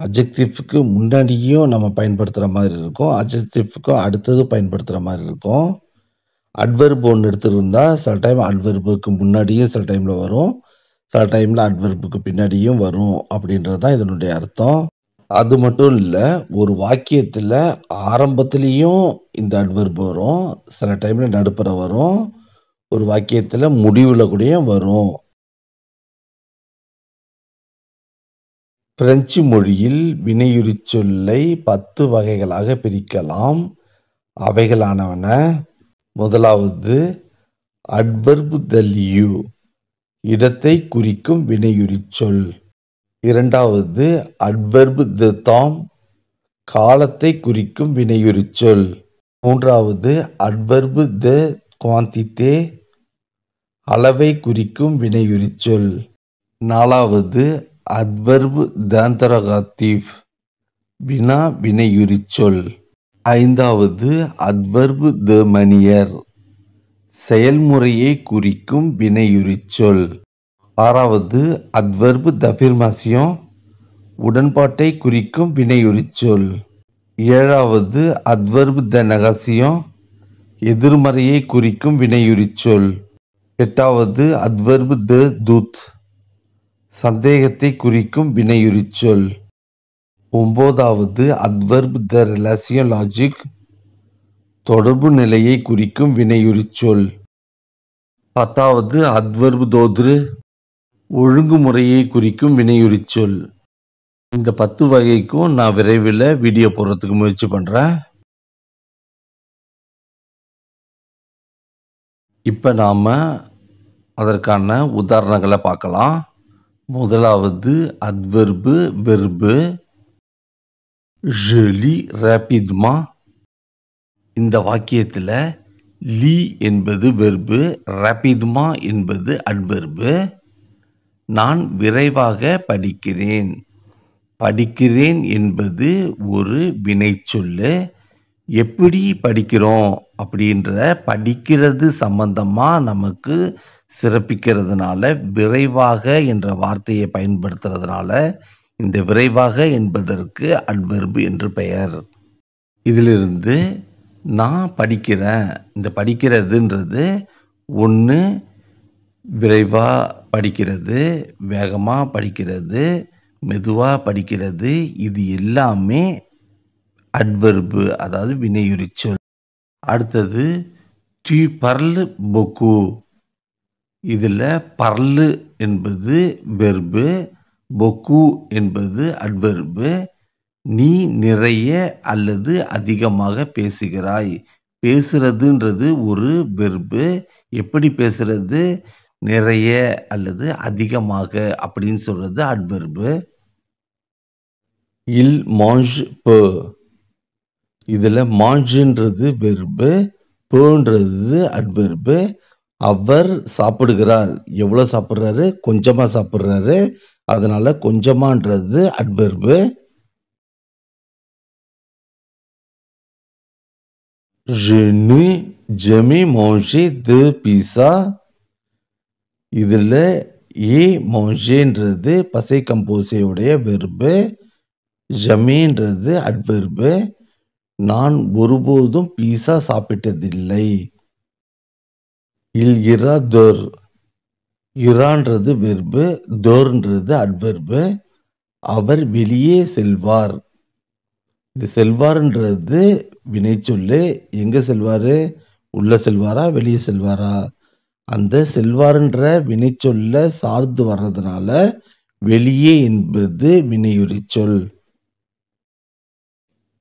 அட்ஜெக்டிவ்க்கு முன்னாடியும் நம்ம பயன்படுத்துகிற மாதிரி இருக்கும், அட்ஜெக்டிவ்க்கு அடுத்தது பயன்படுத்துகிற மாதிரி இருக்கும். அட்வெர்பு ஒன்று எடுத்துருந்தா சில டைம் அட்வெர்புக்கு முன்னாடியும் சில டைமில் வரும், சில டைமில் அட்வெர்புக்கு பின்னாடியும் வரும் அப்படின்றது தான் இதனுடைய அர்த்தம். அது மட்டும் இல்லை, ஒரு வாக்கியத்தில் ஆரம்பத்திலையும் இந்த அட்வெர்பு வரும், சில டைமில் நடுப்புற வரும், ஒரு வாக்கியத்தில் முடிவில் கூட வரும். பிரெஞ்சு மொழியில் வினையுரிச் சொல்லை 10 வகைகளாக பிரிக்கலாம். அவைகளானவன: முதலாவது அட்வெர்பு த லியூ, இடத்தை குறிக்கும் வினையுரிச் சொல். இரண்டாவது அட்வெர்பு த தாம், காலத்தை குறிக்கும் வினையுரிச் சொல். மூன்றாவது அட்வெர்பு த குவான்டிté, அளவை குறிக்கும் வினையுரிச் சொல். நாலாவது அட்வெர்பு d'interrogatif, வினா வினையுரிச் சொல். ஐந்தாவது அட்வெர்பு த manière, செயல்முறையை குறிக்கும் வினையுரிச் சொல். ஆறாவது அட்வெர்பு d'affirmation, உடன்பாட்டை குறிக்கும் வினையுரிச் சொல். ஏழாவது அட்வெர்பு த நெகேஷன், எதிர்மறையை குறிக்கும் வினையுரிச் சொல். எட்டாவது அட்வெர்பு த doute, சந்தேகத்தை குறிக்கும் வினையுரிச் சொல். 9வது அட்வெர்ப் த ரிலேஷன் லாஜிக் தொடர்பு நிலையை குறிக்கும் வினையுரிச்சொல். 10வது அட்வெர்ப் தோத்ரு ஒழுங்குமுறையை குறிக்கும் வினையுரிச்சொல். இந்த 10 வகைக்கும் நான் விரைவில் வீடியோ போடுறதுக்கு முயற்சி பண்றேன். இப்ப நாம அதற்கான உதாரணங்களை பார்க்கலாம். முதலாவது adverb verb je lis rapidement. இந்த வாக்கியத்துல லி என்பது வெர்பு, rapidement என்பது அட்வெர்பு. நான் விரைவாக படிக்கிறேன். படிக்கிறேன் என்பது ஒரு வினைச்சொல்லு. எப்படி படிக்கிறோம் அப்படின்ற படிக்கிறது சம்பந்தமா நமக்கு சிறப்பிக்கிறதுனால விரைவாக என்ற வார்த்தையை பயன்படுத்துறதுனால இந்த விரைவாக என்பதற்கு அட்வெர்ப் என்று பெயர். இதிலிருந்து நான் படிக்கிறேன், இந்த படிக்கிறதுன்றது ஒன்று விரைவா படிக்கிறது, வேகமா படிக்கிறது, மெதுவா படிக்கிறது, இது எல்லாமே அட்வெர்ப் அதாவது வினையுரிச்சொல். அடுத்தது tu parles beaucoup. இதுல parle என்பது வெர்பு, beaucoup என்பது அட்வெர்பு. நீ நிறைய அல்லது அதிகமாக பேசுகிறாய். பேசுறதுன்றது ஒரு வெர்பு. எப்படி பேசுறது? நிறைய அல்லது அதிகமாக அப்படின்னு சொல்றது அட்வெர்பு. il mange peu. இதுல மாஞ்சுன்றது வெர்பு, பேன்றது அட்வெர்பு. அவர் சாப்பிடுகிறார். எவ்வளவு சாப்பிடுறாரு? கொஞ்சமா சாப்பிடுறாரு. அதனால கொஞ்சமான்றது adverb. je n'ai jamais mangé de pizza. இதுல ஏ மாங்கேன்றது பசை கம்போசையுடைய வெர்பு, ஜமேன்றது அட்வெர்பு. நான் ஒருபோதும் பீஸா சாப்பிட்டதில்லை. இல் இரா தோர். இரான்றது வெர்பு, தோர்ன்றது அட்வெர்பு. அவர் வெளியே செல்வார். இது செல்வார்ன்றது வினைச்சொல்லு. எங்க செல்வாரு? உள்ள செல்வாரா, வெளியே செல்வாரா? அந்த செல்வார்ன்ற வினைச்சொல்ல சார்ந்து வர்றதுனால வெளியே என்பது வினையுரிச்சொல்.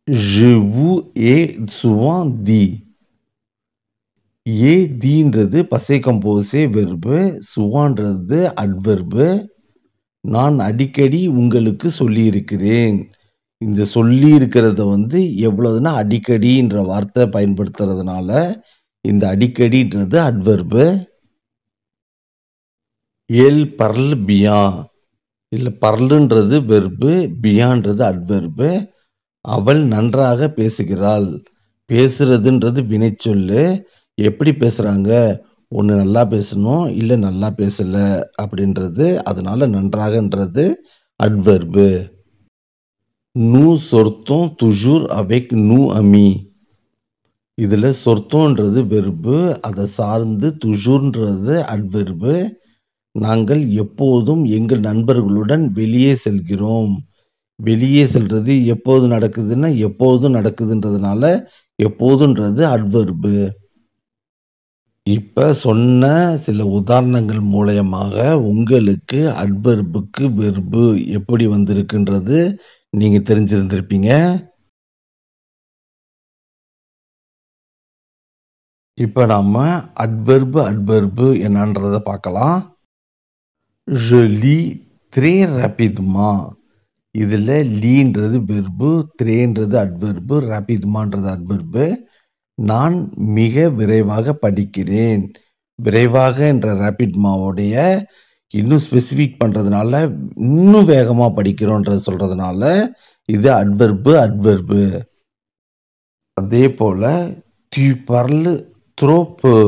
je vous ai souvent dit. ஏ தீன்றது பசை கம்போசே வெர்பு, சுவான்றது அட்வெர்பு. நான் அடிக்கடி உங்களுக்கு சொல்லி இருக்கிறேன். இந்த சொல்லி இருக்கிறத எவ்வளவுன்னா அடிக்கடின்ற வார்த்தை பயன்படுத்துறதுனால இந்த அடிக்கடின்றது அட்வெர்பு. எல் பர்ல் பியா. இல்ல பர்லுன்றது வெர்பு, பியான்றது அட்வெர்பு. அவள் நன்றாக பேசுகிறாள். பேசுறதுன்றது வினைச்சொல்லு. எப்படி பேசுறாங்க? ஒன்று நல்லா பேசணும், இல்லை நல்லா பேசல அப்படின்றது. அதனால நன்றாகன்றது adverb. nous sortons toujours avec nos amis. இதுல சொர்த்தோன்றது வெர்பு, அதை சார்ந்து துஜூர்ன்றது அட்வெர்பு. நாங்கள் எப்போதும் எங்கள் நண்பர்களுடன் வெளியே செல்கிறோம். வெளியே செல்றது எப்போது நடக்குதுன்னா எப்போதும் நடக்குதுன்றதுனால எப்போதுன்றது அட்வெர்பு. இப்ப சொன்ன சில உதாரணங்கள் மூலமாக உங்களுக்கு அட்வெர்புக்கு வெர்பு எப்படி வந்திருக்குன்றது நீங்க தெரிஞ்சிருந்திருப்பீங்க. இப்ப நாம அட்வெர்பு என்னன்றத பார்க்கலாம். je lis très rapidement. இதுல லீன்றது வெர்பு, த்ரேன்றது அட்வெர்பு, ராபிட்மான்றது அட்வெர்பு. நான் மிக விரைவாக படிக்கிறேன். விரைவாக என்ற ராபிட்மாவுடைய இன்னும் ஸ்பெசிஃபிக் பண்றதுனால இன்னும் வேகமா படிக்கிறோன்றது சொல்றதுனால இது அட்வெர்பு. அதே போல tu parles trop peu.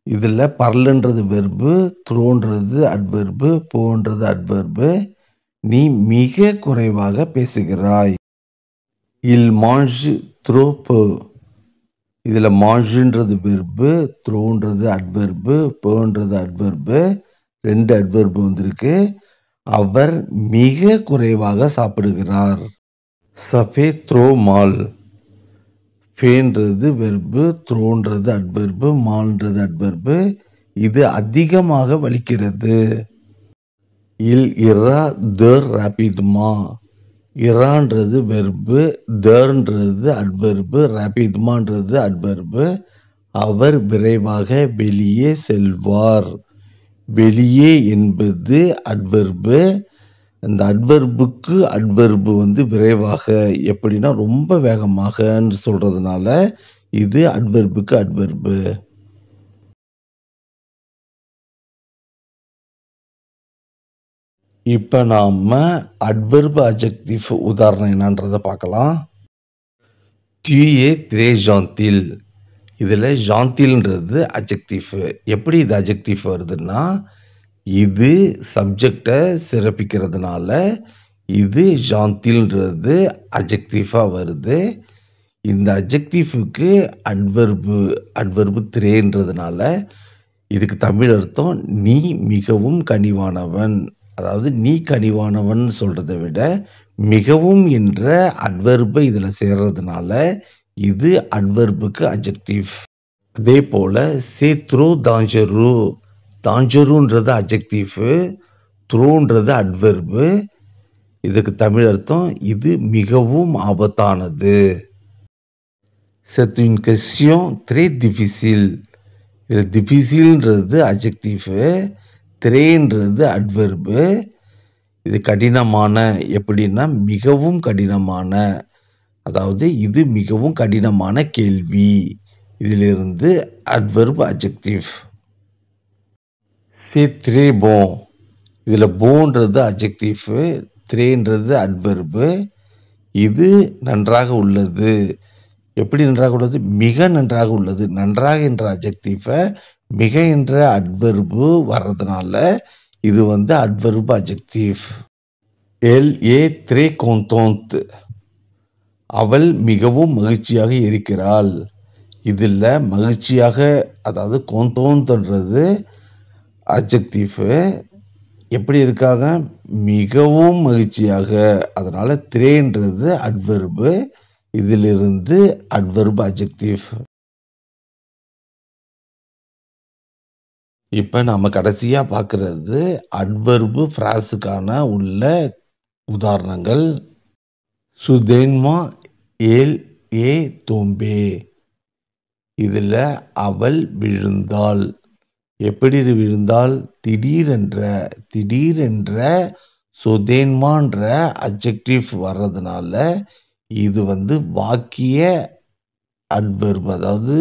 இதுல பர்ல்ன்றது வெர்பு, த்ரோன்றது அட்வெர்பு, போன்றது அட்வெர்பு. நீ மிக குறைவாக பேசுகிறாய். il mange trop peu. இதுல மாஞ்சுன்றது வெர்பு, த்ரோன்றது அட்வெர்பு, பேன்றது அட்வெர்பு. ரெண்டு அட்வெர்பு வந்திருக்கு. அவர் மிக குறைவாக சாப்பிடுகிறார். சஃபே த்ரோ மால். ஃபேன்றது வெர்பு, த்ரோன்றது அட்வெர்பு, மால்ன்றது அட்வெர்பு. இது அதிகமாக வலிக்கிறது. இல் இரா தர் ராபிட்மா. இரான்றது வெர்பு, தர்ன்றது அட்வெர்பு, ராபிட்மான்றது அட்வெர்பு. அவர் விரைவாக வெளியே செல்வார். வெளியே என்பது அட்வெர்பு. அந்த அட்வெர்புக்கு அட்வெர்பு விரைவாக, எப்படின்னா ரொம்ப வேகமாகன்னு சொல்றதுனால இது அட்வெர்புக்கு அட்வெர்பு. இப்ப நாம அட்வெர்பு அட்ஜெக்டிவ் உதாரணம் என்னன்றதை பார்க்கலாம். tu es très gentil. இதுல ஜாந்தில்ன்றது அட்ஜெக்டிவ். எப்படி இது அட்ஜெக்டிவ் வருதுன்னா, இது சப்ஜெக்டை சிறப்பிக்கிறதுனால இது ஜாந்தில்ன்றது அட்ஜெக்டிவா வருது. இந்த அட்ஜெக்டிவ்க்கு அட்வெர்பு த்ரேன்றதுனால இதுக்கு தமிழ் அர்த்தம் நீ மிகவும் கனிவானவன். அதாவது நீ கனிவானவன் சொல்றதை விட மிகவும் என்ற அட்வெர்பை இதுல சேர்றதுனால இது அட்வெர்புக்கு அட்ஜெக்டிவ். அதே போல சே த்ரோ தாஞ்சரு. தாஞ்சருன்றது அட்ஜெக்டிவ், த்ரோன்றது அட்வெர்பு. இதுக்கு தமிழ் அர்த்தம் இது மிகவும் ஆபத்தானது. C'est une question très difficile. இது டிஃபிசில்ன்றது அட்ஜெக்டிவ், த்ரேன்றது அட்வெர்பு. இது கடினமான, எப்படின்னா மிகவும் கடினமான, அதாவது இது மிகவும் கடினமான கேள்வி. இதிலிருந்து adverb adjective. C'est très bon. இதில் போன்றது அட்ஜெக்டிவ், த்ரேன்றது அட்வெர்பு. இது நன்றாக உள்ளது. எப்படி நன்றாக உள்ளது? மிக நன்றாக உள்ளது. நன்றாக என்ற அட்ஜெக்டிவை மிக என்ற அட்வெர்பு வர்றதுனால இது அட்வெர்பு அட்ஜெக்டிவ். L A த்ரே கோந்தோந்த். அவள் மிகவும் மகிழ்ச்சியாக இருக்கிறாள். இதில் மகிழ்ச்சியாக, அதாவது கோந்தோந்த்ன்றது அட்ஜெக்டிவ், எப்படி இருக்காங்க? மிகவும் மகிழ்ச்சியாக. அதனால த்ரேன்றது அட்வெர்பு. இதிலிருந்து அட்வெர்பு அட்ஜெக்டிவ். இப்ப நாம கடைசியா பார்க்கிறது அட்வெர்பு ஃப்ராஸுக்கான உள்ள உதாரணங்கள். சுதேன்மா ஏல் ஏ தோம்பே. இதுல அவள் விழுந்தாள். எப்படி விழுந்தாள்? திடீரென்ற சுதேன்மான்ற அட்ஜெக்டிவ் வர்றதுனால இது வாக்கிய அட்வெர்பு, அதாவது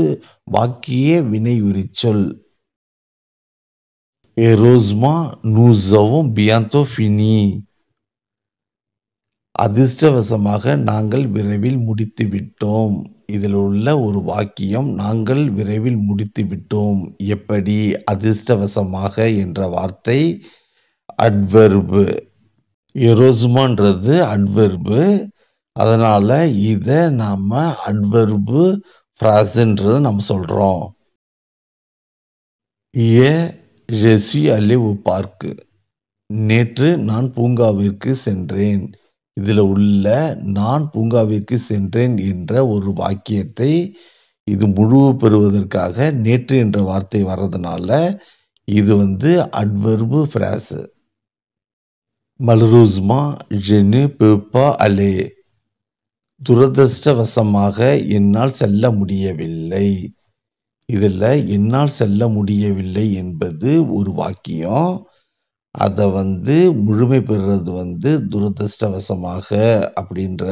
வாக்கிய வினையுரிச்சொல். Heureusement, nous avons bientôt fini. அதிர்ஷ்டவசமாக நாங்கள் விரைவில் முடித்து விட்டோம். இதில் உள்ள ஒரு வாக்கியம் நாங்கள் விரைவில் முடித்து விட்டோம். எப்படி? அதிர்ஷ்டவசமாக என்ற வார்த்தை அட்வெர்பு. ஹெரோஸ்மான்றது அட்வெர்பு. அதனால இதை நாம அட்வெர்பு ஃப்ராஸ்ன்றது நம்ம சொல்றோம். Je suis allé au parc. நேற்று நான் பூங்காவிற்கு சென்றேன். இதில் உள்ள நான் பூங்காவிற்கு சென்றேன் என்ற ஒரு வாக்கியத்தை இது முழுவு பெறுவதற்காக நேற்று என்ற வார்த்தை வர்றதுனால இது adverb ஃப்ராஸ். Malheureusement, je ne peux pas aller. துரதிர்ஷ்டவசமாக என்னால் செல்ல முடியவில்லை. இதில் என்னால் செல்ல முடியவில்லை என்பது ஒரு வாக்கியம். அதை முழுமை பெறுறது துரதிர்ஷ்டவசமாக அப்படின்ற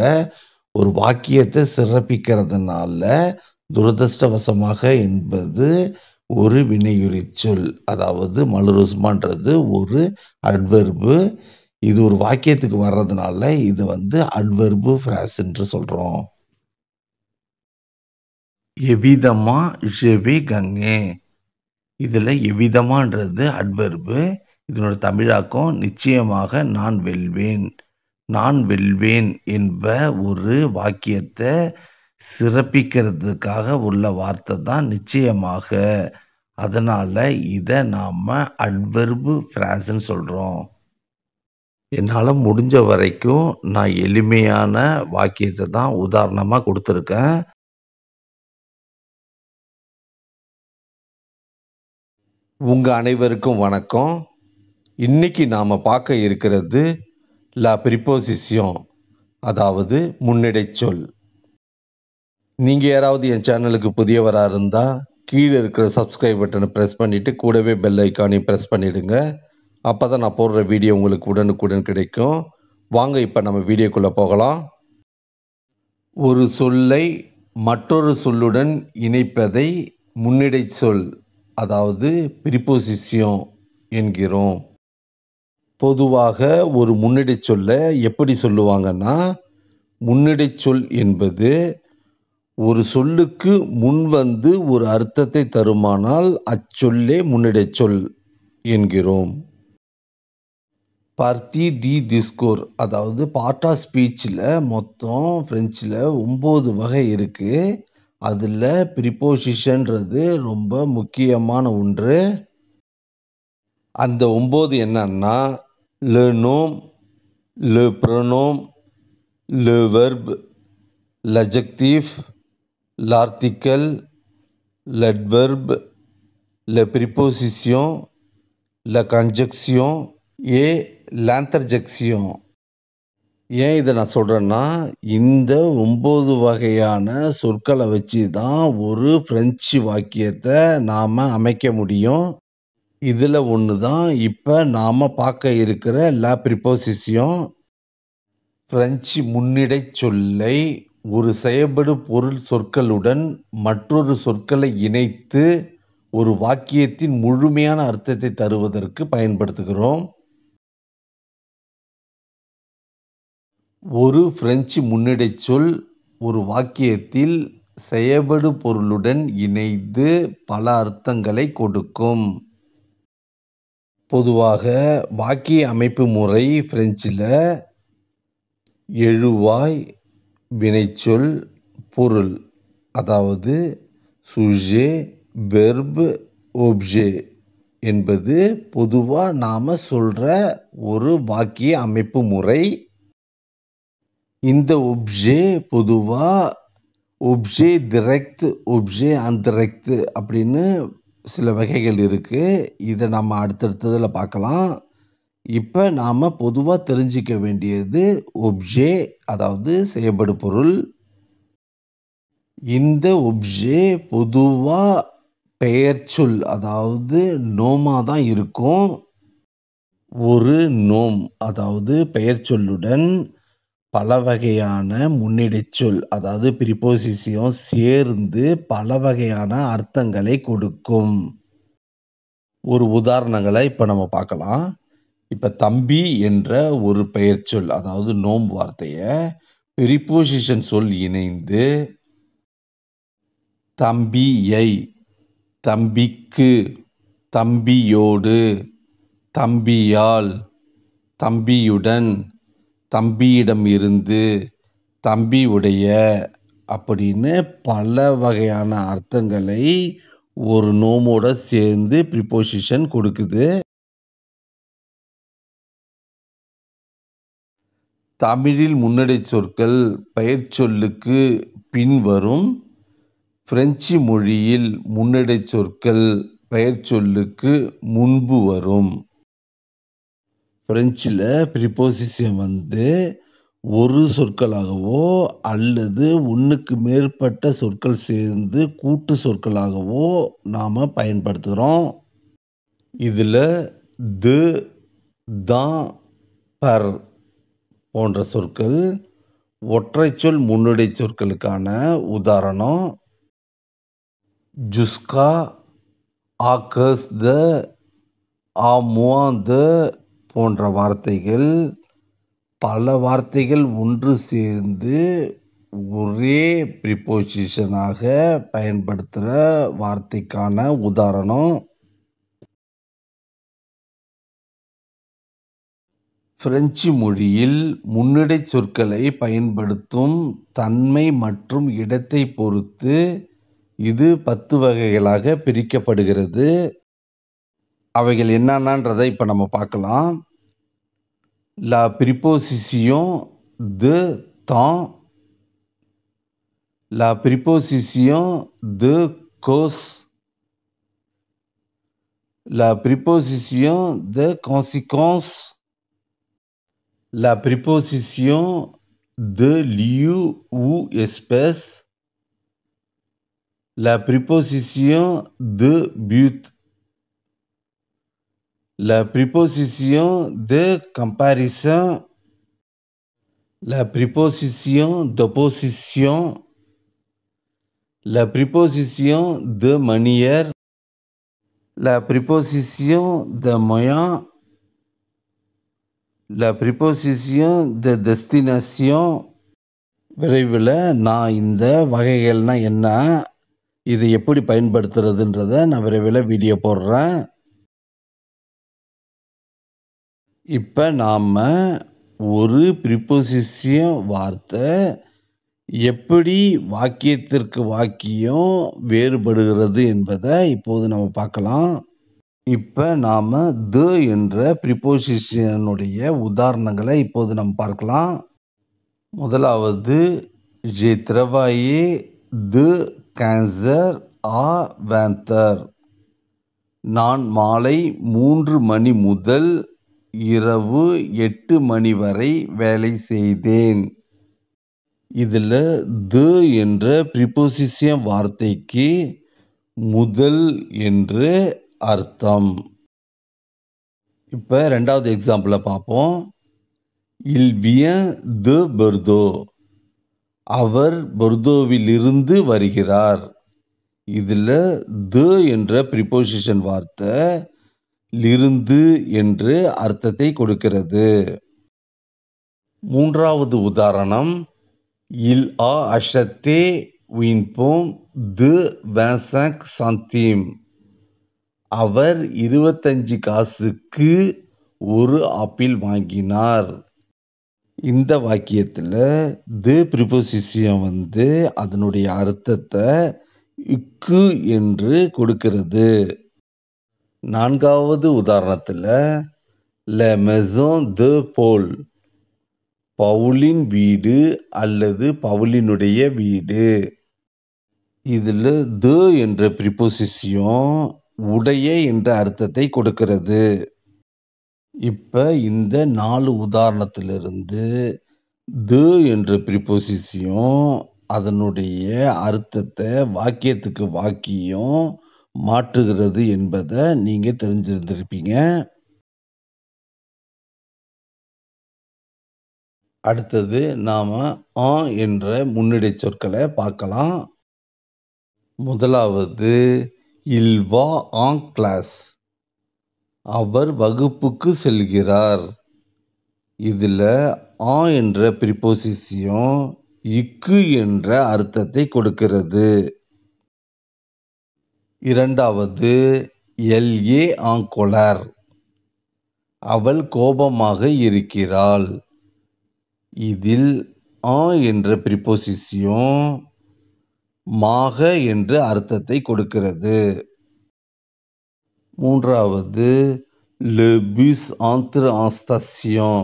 ஒரு வாக்கியத்தை சிறப்பிக்கிறதுனால துரதிர்ஷ்டவசமாக என்பது ஒரு வினையுரிச்சொல். அதாவது மலருஸ்மான்றது ஒரு அட்வெர்பு. இது ஒரு வாக்கியத்துக்கு வர்றதுனால இது அட்வெர்பு ஃப்ராஸ் என்று சொல்றோம். எவிதமா ஜெவே கங்கே. இதுல எவிதமான்றது அட்வெர்பு. இதனோட தமிழாக்கம் நிச்சயமாக நான் வெல்வேன். நான் வெல்வேன் என்ப ஒரு வாக்கியத்தை சிறப்பிக்கிறதுக்காக உள்ள வார்த்தை தான் நிச்சயமாக. அதனால இதை நாம அட்வெர்பு ஃப்ராஸ்ன்னு சொல்றோம். என்னால் முடிஞ்ச வரைக்கும் நான் எளிமையான வாக்கியத்தை தான் உதாரணமாக கொடுத்துருக்கேன். உங்கள் அனைவருக்கும் வணக்கம். இன்னைக்கு நாம் பார்க்க இருக்கிறது லா ப்ரிப்போசிஷன், அதாவது முன்னிடைச் சொல். நீங்கள் யாராவது என் சேனலுக்கு புதியவராக இருந்தால் கீழே இருக்கிற சப்ஸ்கிரைப் பட்டனை ப்ரெஸ் பண்ணிவிட்டு கூடவே பெல் ஐக்கானையும் ப்ரெஸ் பண்ணிவிடுங்க. அப்போ தான் நான் போடுற வீடியோ உங்களுக்கு உடனுக்குடன் கிடைக்கும். வாங்க இப்போ நம்ம வீடியோக்குள்ளே போகலாம். ஒரு சொல்லை மற்றொரு சொல்லுடன் இணைப்பதை முன்னிடைச் சொல், அதாவது ப்ரிப்போசிஷன் என்கிறோம். பொதுவாக ஒரு முன்னிடைச் சொல்லை எப்படி சொல்லுவாங்கன்னா, முன்னிடைச் சொல் என்பது ஒரு சொல்லுக்கு முன் வந்து ஒரு அர்த்தத்தை தருமானால் அச்சொல்லே முன்னிடைச் சொல் என்கிறோம். பார்ட்டி டி டிஸ்கோர், அதாவது பார்ட் ஆஃப் ஸ்பீச்சில் மொத்தம் ஃப்ரெஞ்சில் 9 வகை இருக்குது. அதில் ப்ரிப்போசிஷன்றது ரொம்ப முக்கியமான ஒன்று. அந்த 9 என்னன்னா, le nom, le pronom, le verbe, l'adjectif, l'article, l'adverbe, la préposition, la conjonction et l'interjection. ஏன் இதை நான் சொல்கிறேன்னா, இந்த 9 வகையான சொற்களை வச்சு தான் ஒரு ஃப்ரெஞ்சு வாக்கியத்தை நாம் அமைக்க முடியும். இதில் ஒன்று தான் இப்போ நாம் பார்க்க இருக்கிற லா ப்ரிப்போசிஷன். பிரெஞ்சு முன்னிடைச் சொல்லை ஒரு செயல்படு பொருள் சொற்களுடன் மற்றொரு சொற்களை இணைத்து ஒரு வாக்கியத்தின் முழுமையான அர்த்தத்தை தருவதற்கு பயன்படுத்துகிறோம். ஒரு பிரெஞ்சு முன்னிடைச் சொல் ஒரு வாக்கியத்தில் செயல்படு பொருளுடன் இணைந்து பல அர்த்தங்களை கொடுக்கும். பொதுவாக வாக்கிய அமைப்பு முறை பிரெஞ்சில் எழுவாய், வினைச்சொல், பொருள், அதாவது சுஜே, வெர்பு, ஒப்ஜே என்பது பொதுவாக நாம் சொல்கிற ஒரு வாக்கிய அமைப்பு முறை. இந்த ஒப்ஜே பொதுவாக ஒப்ஜே டிரெக்ட், ஒப்ஜே அன்டிரெக்ட் அப்படின்னு சில வகைகள் இருக்குது. இதை நம்ம அடுத்தடுத்ததில் பார்க்கலாம். இப்போ நாம் பொதுவாக தெரிஞ்சிக்க வேண்டியது ஒப்ஜே, அதாவது செயல்படு பொருள். இந்த ஒப்ஜே பொதுவாக பெயர் சொல், அதாவது நோமாக தான் இருக்கும். ஒரு நோம், அதாவது பெயர் சொல்லுடன் பல வகையான முன்னிடைச் சொல், அதாவது ப்ரிப்போசிஷன் சேர்ந்து பல வகையான அர்த்தங்களை கொடுக்கும். ஒரு உதாரணங்களை இப்போ நம்ம பார்க்கலாம். இப்போ தம்பி என்ற ஒரு பெயர் சொல், அதாவது நோம் வார்த்தையை ப்ரிப்போசிஷன் சொல் இணைந்து தம்பியை, தம்பிக்கு, தம்பியோடு, தம்பியால், தம்பியுடன், தம்பியிடம் இருந்து, தம்பியுடைய அப்படின்னு பல வகையான அர்த்தங்களை ஒரு நோமோட சேர்ந்து ப்ரிப்போசிஷன் கொடுக்குது. தமிழில் முன்னிடைச் சொற்கள் பெயர் சொல்லுக்கு பின் வரும். பிரெஞ்சு மொழியில் முன்னிடைச் சொற்கள் பெயர் சொல்லுக்கு முன்பு வரும். பிரெஞ்சில் ப்ரிப்போசிஷன் வந்து ஒரு சொற்களாகவோ அல்லது ஒன்றுக்கு மேற்பட்ட சொற்கள் சேர்ந்து கூட்டு சொற்களாகவோ நாம் பயன்படுத்துகிறோம். இதில் து, தான், பர் போன்ற சொற்கள் ஒற்றை சொல் முன்னிடை சொற்களுக்கான உதாரணம். ஜுஸ்கா, ஆக்கஸ் த, ஆமுவான் த போன்ற வார்த்தைகள் பல வார்த்தைகள் ஒன்று சேர்ந்து ஒரே ப்ரிப்போசிஷனாக பயன்படுத்துகிற வார்த்தைக்கான உதாரணம். பிரெஞ்சு மொழியில் முன்னிடை சொற்களை பயன்படுத்தும் தன்மை மற்றும் இடத்தை பொறுத்து இது 10 வகைகளாக பிரிக்கப்படுகிறது. அவைகள் என்னென்னன்றதை இப்போ நம்ம பார்க்கலாம். La préposition de temps, la préposition de cause, la préposition de conséquence, la préposition de lieu ou espèce, la préposition de but, la préposition de comparaison, la préposition d'opposition, la préposition de manière, la préposition de moyen, la préposition de destination. விரைவில் நான் இந்த வகைகள்னா என்ன, இதை எப்படி பயன்படுத்துறதுன்றதை நான் விரைவில் video போடுறேன். இப்போ நாம் ஒரு ப்ரிப்போசிஷன் வார்த்தை எப்படி வாக்கியத்திற்கு வாக்கியம் வேறுபடுகிறது என்பதை இப்போது நம்ம பார்க்கலாம். இப்போ நாம் த என்ற ப்ரிப்போசிஷனுடைய உதாரணங்களை இப்போது நம்ம பார்க்கலாம். முதலாவது, j'ai travaillé de 15h à 20h. நான் மாலை 3 மணி முதல் இரவு 8 மணி வரை வேலை செய்தேன். இதில் த என்ற ப்ரிப்போசிஷன் வார்த்தைக்கு முதல் என்று அர்த்தம். இப்போ ரெண்டாவது எக்ஸாம்பிளை பார்ப்போம். Il vient de Bordeaux. அவர் பொர்தோவிலிருந்து வருகிறார். இதில் த என்ற ப்ரிப்போசிஷன் வார்த்தை லிருந்து என்று அர்த்தத்தை கொடுக்கிறது. மூன்றாவது உதாரணம், Il a acheté une pomme de 25 centimes. அவர் 25 காசுக்கு ஒரு ஆப்பிள் வாங்கினார். இந்த வாக்கியத்தில் த ப்ரிப்போசிஷன் அதனுடைய அர்த்தத்தை இக்கு என்று கொடுக்கிறது. நான்காவது உதாரணத்தில் La maison de Paul, பவுலின் வீடு அல்லது பவுலினுடைய வீடு. இதில் த என்ற ப்ரிப்போசிஷன் உடைய என்ற அர்த்தத்தை கொடுக்கிறது. இப்போ இந்த 4 உதாரணத்திலிருந்து த என்ற ப்ரிப்போசிஷன் அதனுடைய அர்த்தத்தை வாக்கியத்துக்கு வாக்கியம் மாற்றுகிறது என்பதை நீங்கள் தெரிஞ்சிருந்திருப்பீங்க. அடுத்தது நாம் என்ற முன்னிடை சொற்களை பார்க்கலாம். முதலாவது, Il va en classe. அவர் வகுப்புக்கு செல்கிறார். இதில் என்ற ப்ரிப்போசிஷன் இக்கு என்ற அர்த்தத்தை கொடுக்கிறது. இரண்டாவது, Elle est en colère. அவள் கோபமாக இருக்கிறாள். இதில் என்ற ப்ரிப்போசிஷன் மாக என்ற அர்த்தத்தை கொடுக்கிறது. மூன்றாவது, Le bus entre en station.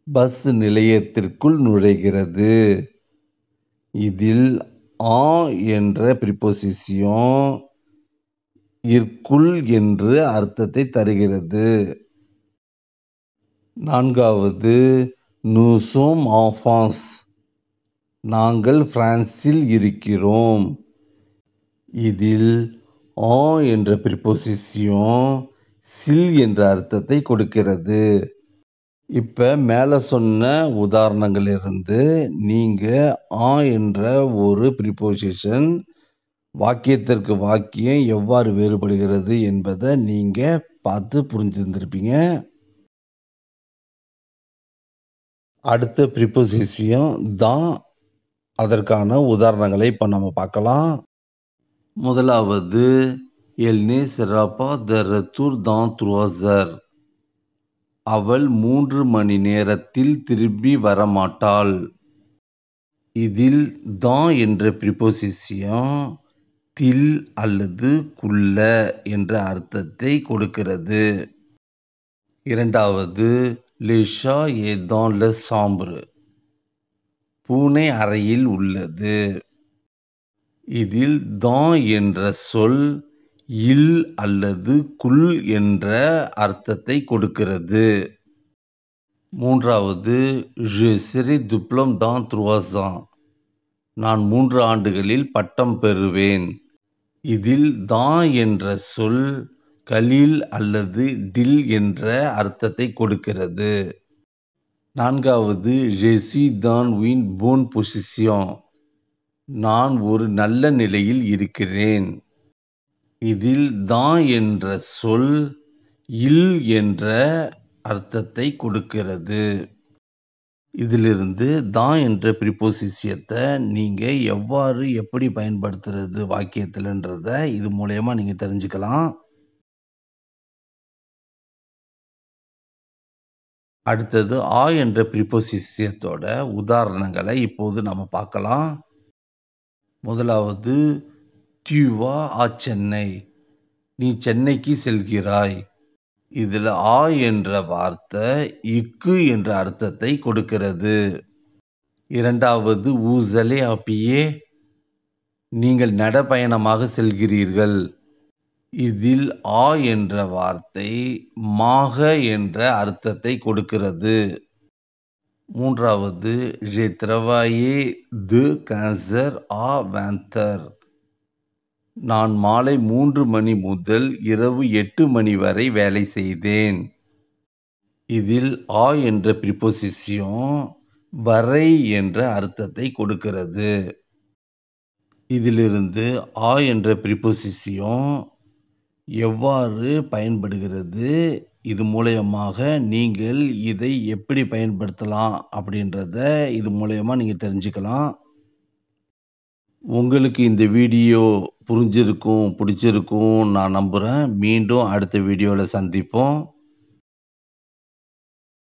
Bus நிலையத்திற்குள் நுழைகிறது. இதில் என்ற ப்ரிப்போசிஷன் இற்குள் என்று அர்த்தத்தை தருகிறது. நான்காவது, Nous sommes en France. நாங்கள் பிரான்சில் இருக்கிறோம். இதில் என்ற ப்ரிப்போசிஷன் சில் என்ற அர்த்தத்தை கொடுக்கிறது. இப்போ மேலே சொன்ன உதாரணங்களிலிருந்து நீங்கள் என்ற ஒரு ப்ரிப்போசிஷன் வாக்கியத்திற்கு வாக்கியம் எவ்வாறு வேறுபடுகிறது என்பதை நீங்கள் பார்த்து புரிஞ்சிருந்திருப்பீங்க. அடுத்த ப்ரிப்போசிஷன் தான். அதற்கான உதாரணங்களை இப்போ நம்ம பார்க்கலாம். முதலாவது, Elle ne sera pas de retour dans 3 heures. அவள் 3 மணி நேரத்தில் திரும்பி வரமாட்டாள். இதில் தான் என்ற ப்ரிப்போசிஷன் தில் அல்லது குள்ள என்ற அர்த்தத்தை கொடுக்கிறது. இரண்டாவது, Le chat est dans la chambre. பூனை அறையில் உள்ளது. இதில் தான் என்ற சொல் இல் அல்லது குல் என்ற அர்த்தத்தை கொடுக்கிறது. மூன்றாவது, je serai diplôme dans 3 ans. நான் 3 ஆண்டுகளில் பட்டம் பெறுவேன். இதில் தான் என்ற சொல் கலில் அல்லது டில் என்ற அர்த்தத்தை கொடுக்கிறது. நான்காவது, je suis dans une bonne position. நான் ஒரு நல்ல நிலையில் இருக்கிறேன். இதில் தான் என்ற சொல் இல் என்ற அர்த்தத்தை கொடுக்கிறது. இதிலிருந்து தான் என்ற ப்ரிபோசிஷியத்தை நீங்கள் எப்படி பயன்படுத்துறது வாக்கியத்தில்ன்றத இது மூலயமா நீங்கள் தெரிஞ்சுக்கலாம். அடுத்தது என்ற ப்ரிபோசிஷியத்தோட உதாரணங்களை இப்போது நம்ம பார்க்கலாம். முதலாவது, tu vas à சென்னை. நீ சென்னைக்கு செல்கிறாய். இதில் என்ற வார்த்தை இக்கு என்ற அர்த்தத்தை கொடுக்கிறது. இரண்டாவது, vous allez à pied. நீங்கள் நடைபயணமாக செல்கிறீர்கள். இதில் என்ற வார்த்தை மாக என்ற அர்த்தத்தை கொடுக்கிறது. மூன்றாவது, j'ai travaillé de 15h à 20h. நான் மாலை 3 மணி முதல் இரவு 8 மணி வரை வேலை செய்தேன். இதில் என்ற ப்ரிபோசிஷன் வரை என்ற அர்த்தத்தை கொடுக்கிறது. இதிலிருந்து என்ற ப்ரிபோசிஷன் எவ்வாறு பயன்படுகிறது, இது மூலயமாக நீங்கள் இதை எப்படி பயன்படுத்தலாம் அப்படின்றத இது மூலயமா நீங்கள் தெரிஞ்சுக்கலாம். உங்களுக்கு இந்த வீடியோ பிடிச்சிருக்கும் நான் நம்புகிறேன். மீண்டும் அடுத்த வீடியோவில் சந்திப்போம்.